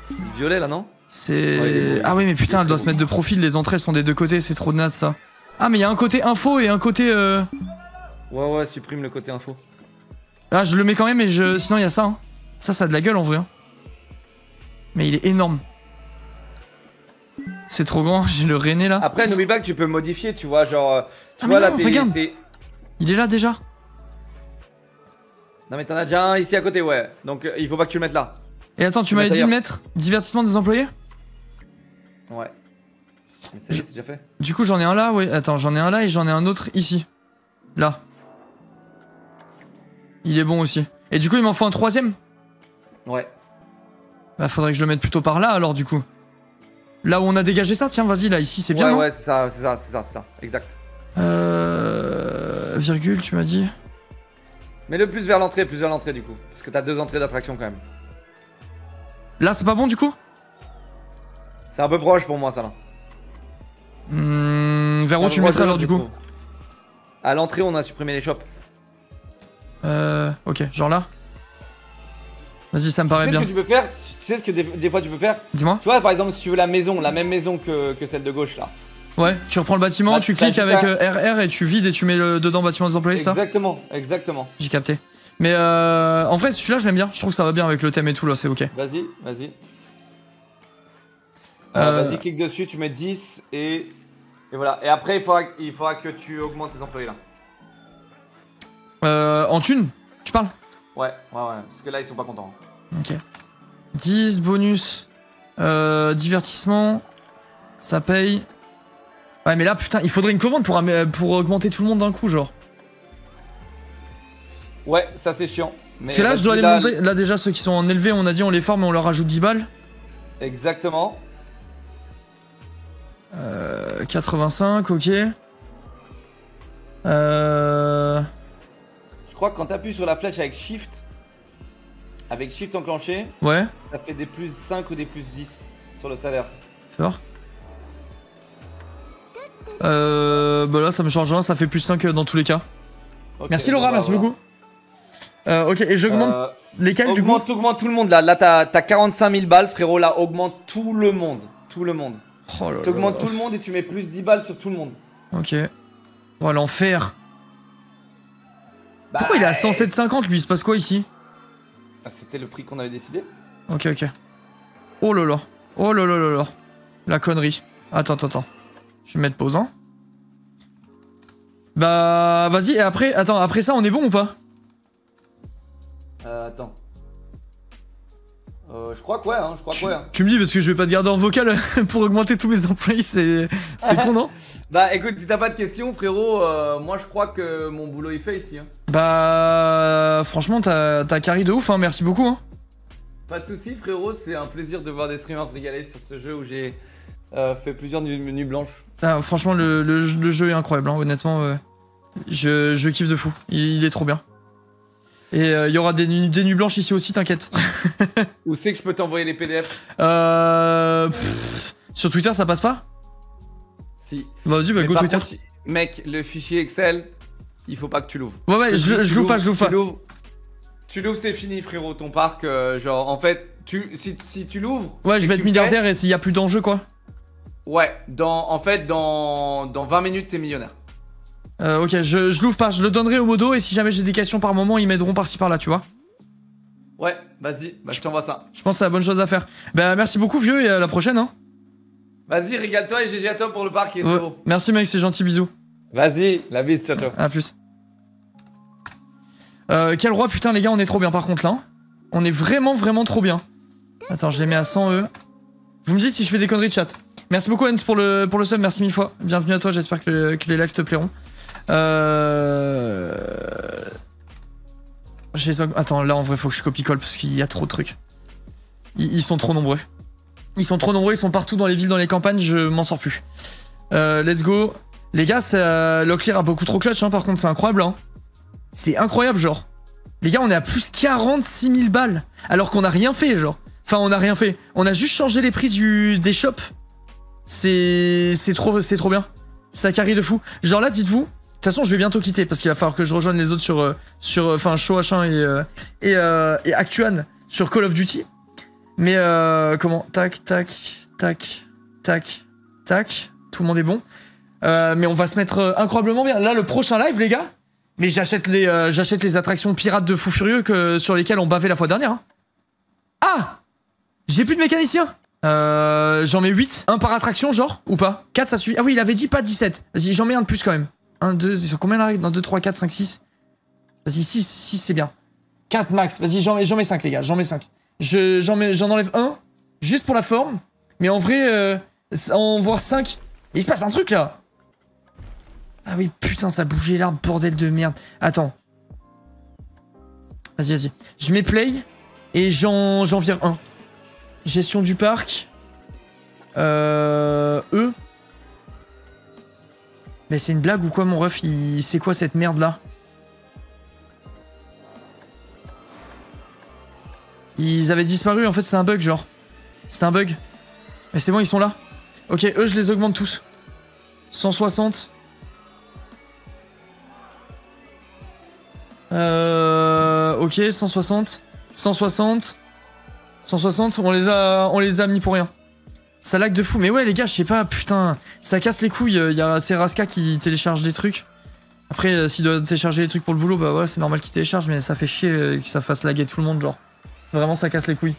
C'est violet là, non? C'est. Ouais, ah oui, mais putain, elle doit se mettre de profil, les entrées sont des deux côtés, c'est trop naze ça. Ah, mais il y a un côté info et un côté. Ouais, supprime le côté info. Ah, je le mets quand même, mais sinon il y a ça. Hein. Ça a de la gueule en vrai. Hein. Mais il est énorme. C'est trop grand, j'ai le René là. Après, n'oublie pas que tu peux modifier, tu vois, genre. Tu ah, vois mais là, non, regarde. Il est là déjà. Non, mais t'en as déjà un ici à côté, ouais. Donc il faut pas que tu le mettes là. Et attends, tu m'avais dit de mettre divertissement des employés? Ouais. Mais ça y est, c'est déjà fait. Du coup, j'en ai un là, ouais. Attends, j'en ai un là et j'en ai un autre ici. Là. Il est bon aussi. Et du coup, il m'en faut un troisième? Ouais. Bah, faudrait que je le mette plutôt par là alors, du coup. Là où on a dégagé ça, tiens, vas-y, là, ici, c'est bien. Ouais, c'est ça, exact. Virgule, tu m'as dit. Mets le plus vers l'entrée du coup. Parce que t'as 2 entrées d'attraction quand même. Là, c'est pas bon du coup? C'est un peu proche pour moi ça là. Vers où tu le mettrais alors du coup? À l'entrée, on a supprimé les shops. Ok, genre là. Vas-y, ça me paraît bien. Tu sais ce que tu peux faire? Tu sais ce que des fois tu peux faire? Dis-moi. Tu vois, par exemple, si tu veux la même maison que celle de gauche là. Ouais, tu reprends le bâtiment, bah, tu cliques avec RR et tu vides et tu mets dedans bâtiment des employés, ça? Exactement. J'ai capté. Mais en vrai, celui-là, je l'aime bien. Je trouve que ça va bien avec le thème et tout, là, c'est ok. Vas-y. Vas-y, clique dessus, tu mets 10 et voilà. Et après, il faudra que tu augmentes tes employés là. En thune, tu parles? Ouais. Parce que là, ils sont pas contents. Ok. 10 bonus. Divertissement. Ça paye. Ouais, mais là, putain, il faudrait une commande pour augmenter tout le monde d'un coup, genre. Ouais, ça c'est chiant. Mais parce que là, je dois les montrer. Là, déjà, ceux qui sont en élevé, on a dit, on les forme et on leur rajoute 10 balles. Exactement. 85, ok. Je crois que quand t'appuies sur la flèche avec Shift enclenché, ouais. Ça fait des plus 5 ou des plus 10 sur le salaire. Fort. Bah là, ça me change rien, ça fait plus 5 dans tous les cas. Okay, merci Laura, merci beaucoup. Ok, et j'augmente lesquels du coup? Augmente tout le monde là. Là, t'as 45 000 balles, frérot. Là, augmente tout le monde. Oh là là. T'augmentes tout le monde et tu mets plus 10 balles sur tout le monde. Ok. Oh, l'enfer. Bah, pourquoi il est à 107,50 lui? Il se passe quoi ici? C'était le prix qu'on avait décidé. Ok. Oh là là. La connerie. Attends. Je vais mettre pause, hein. Bah, vas-y, et après, après ça, on est bon ou pas? Attends. Je crois que ouais, Tu me dis, parce que je vais pas te garder en vocal pour augmenter tous mes employés, c'est con, non? Bah, écoute, si t'as pas de questions, frérot, moi je crois que mon boulot est fait ici. Hein. Bah, franchement, t'as carry de ouf, hein, merci beaucoup. Hein. Pas de soucis, frérot, c'est un plaisir de voir des streamers se régaler sur ce jeu où j'ai fait plusieurs nuits blanches. Ah, franchement, le jeu est incroyable, hein, honnêtement. Je kiffe de fou. Il est trop bien. Et il y aura des nuits blanches ici aussi, t'inquiète. Où c'est que je peux t'envoyer les PDF? Sur Twitter, ça passe pas? Si. Vas-y, bah go Twitter. Contre, mec, le fichier Excel, il faut pas que tu l'ouvres. Ouais, je l'ouvre pas. Tu l'ouvres, c'est fini, frérot. Ton parc, genre, en fait, si tu l'ouvres. Ouais, je vais être milliardaire et s'il y a plus d'enjeux, quoi. Ouais, en fait, dans 20 minutes, t'es millionnaire. Ok, je l'ouvre pas, je le donnerai au modo et si jamais j'ai des questions par moment, ils m'aideront par-ci par-là, tu vois. Ouais, vas-y, bah je t'envoie ça. Je pense que c'est la bonne chose à faire. Bah merci beaucoup vieux et à la prochaine, hein. Vas-y, régale-toi et GG à toi pour le parc, il est trop beau. Merci mec, c'est gentil, bisous. Vas-y, la bise, ciao. À plus. Quel roi, putain, les gars, on est trop bien par contre là. On est vraiment trop bien. Attends, je les mets à 100 eux. Vous me dites si je fais des conneries de chat. Merci beaucoup, Hunt, pour le sub, merci 1000 fois. Bienvenue à toi, j'espère que les lives te plairont. Attends, là en vrai, faut que je copie-colle parce qu'il y a trop de trucs. Ils sont trop nombreux. Ils sont trop nombreux, ils sont partout dans les villes, dans les campagnes, je m'en sors plus. Let's go. Les gars, Locklear a beaucoup trop clutch, hein, par contre, c'est incroyable, hein. C'est incroyable, genre. Les gars, on est à plus 46 000 balles, alors qu'on a rien fait, genre. Enfin, on a rien fait. On a juste changé les prix des shops. C'est trop bien. Ça carry de fou. Genre là, dites-vous, de toute façon, je vais bientôt quitter, parce qu'il va falloir que je rejoigne les autres sur Show H1 et Actuan sur Call of Duty. Mais comment? Tac. Tout le monde est bon. Mais on va se mettre incroyablement bien. Là, le prochain live, les gars. Mais j'achète les attractions pirates de fou furieux sur lesquelles on bavait la fois dernière. Hein. Ah! J'ai plus de mécanicien. J'en mets 8. Un par attraction, genre? Ou pas? 4, ça suffit. Ah oui, il avait dit pas 17. Vas-y, j'en mets un de plus quand même. 1, 2, ils sont combien là? 1, 2, 3, 4, 5, 6. Vas-y, 6 c'est bien. 4 max. Vas-y, j'en mets 5, les gars. J'en mets 5. J'en enlève un. Juste pour la forme. Mais en vrai, en voir 5. Il se passe un truc là. Ah oui, putain, ça a bougé l'arbre, bordel de merde. Attends. Vas-y. Je mets play et j'en vire un. Gestion du parc. Mais c'est une blague ou quoi, mon ref? C'est quoi cette merde là? Ils avaient disparu, en fait, c'est un bug, genre. C'est un bug. Mais c'est bon, ils sont là. Ok, eux, je les augmente tous. 160. Ok, 160. 160. 160, on les a mis pour rien. Ça lag de fou. Mais ouais, les gars, je sais pas, putain, ça casse les couilles. Il y a Raska qui télécharge des trucs. Après, s'il doit télécharger des trucs pour le boulot, bah ouais, c'est normal qu'il télécharge, mais ça fait chier que ça fasse laguer tout le monde, genre. Vraiment, ça casse les couilles.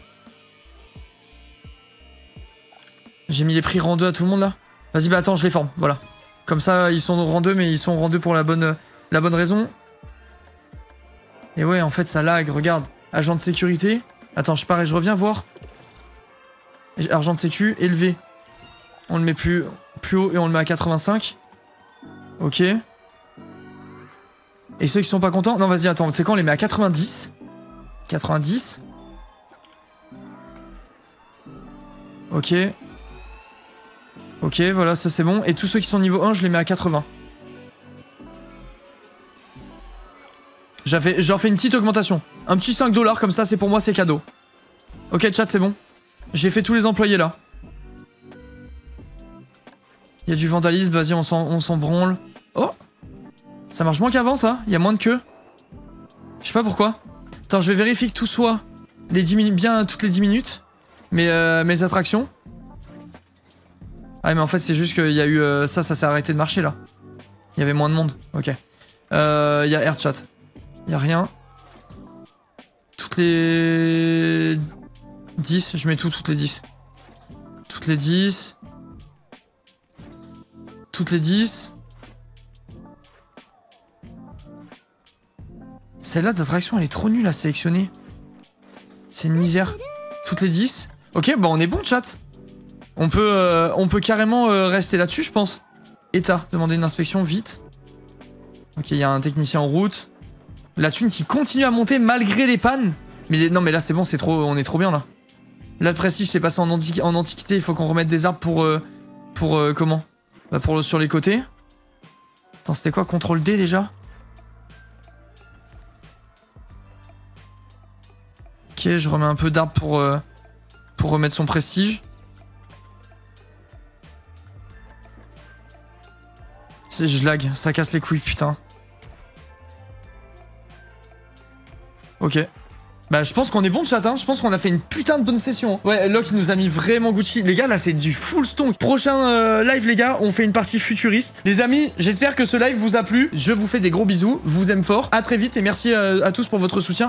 J'ai mis les prix rang 2 à tout le monde, là. Vas-y, bah attends, je les forme, voilà. Comme ça, ils sont rang 2, mais ils sont rang 2 pour la bonne raison. Et ouais, en fait, ça lag, regarde. Agent de sécurité. Attends, je pars et je reviens voir. Argent de sécu, élevé. On le met plus haut et on le met à 85. Ok. Et ceux qui sont pas contents... Non, vas-y, attends, c'est quand on les met à 90. 90. Ok. Ok, voilà, ça c'est bon. Et tous ceux qui sont niveau 1, je les mets à 80. J'en fais une petite augmentation. Un petit 5$ comme ça, c'est pour moi, c'est cadeau. Ok, chat, c'est bon. J'ai fait tous les employés là. Il y a du vandalisme, vas-y, on s'en branle. Oh! Ça marche moins qu'avant, ça? Il y a moins de queue. Je sais pas pourquoi. Attends, je vais vérifier que tout soit bien toutes les 10 minutes. Mes attractions. Ah, mais en fait, c'est juste qu'il y a eu... ça s'est arrêté de marcher là. Il y avait moins de monde. Ok. Il y a AirChat. Il y a rien. Toutes les 10, je mets toutes les 10. Toutes les 10. Toutes les 10. Celle-là d'attraction, elle est trop nulle à sélectionner. C'est une misère. Toutes les 10. Ok, bah on est bon, chat. On peut carrément rester là-dessus, je pense. État, demander une inspection, vite. Ok, il y a un technicien en route. La thune qui continue à monter malgré les pannes. Mais non, mais là c'est bon, on est trop bien là. Là le prestige c'est passé en antiquité, il faut qu'on remette des arbres pour comment? Bah sur les côtés. Attends, c'était quoi? CTRL D déjà? Ok, je remets un peu d'arbres pour remettre son prestige. Je lag, ça casse les couilles, putain. Ok. Bah je pense qu'on est bon chat, hein. Je pense qu'on a fait une putain de bonne session. Ouais, Locke nous a mis vraiment Gucci. Les gars, là c'est du full stonk. Prochain live les gars, on fait une partie futuriste. Les amis, j'espère que ce live vous a plu. Je vous fais des gros bisous, vous aime fort. À très vite et merci à tous pour votre soutien.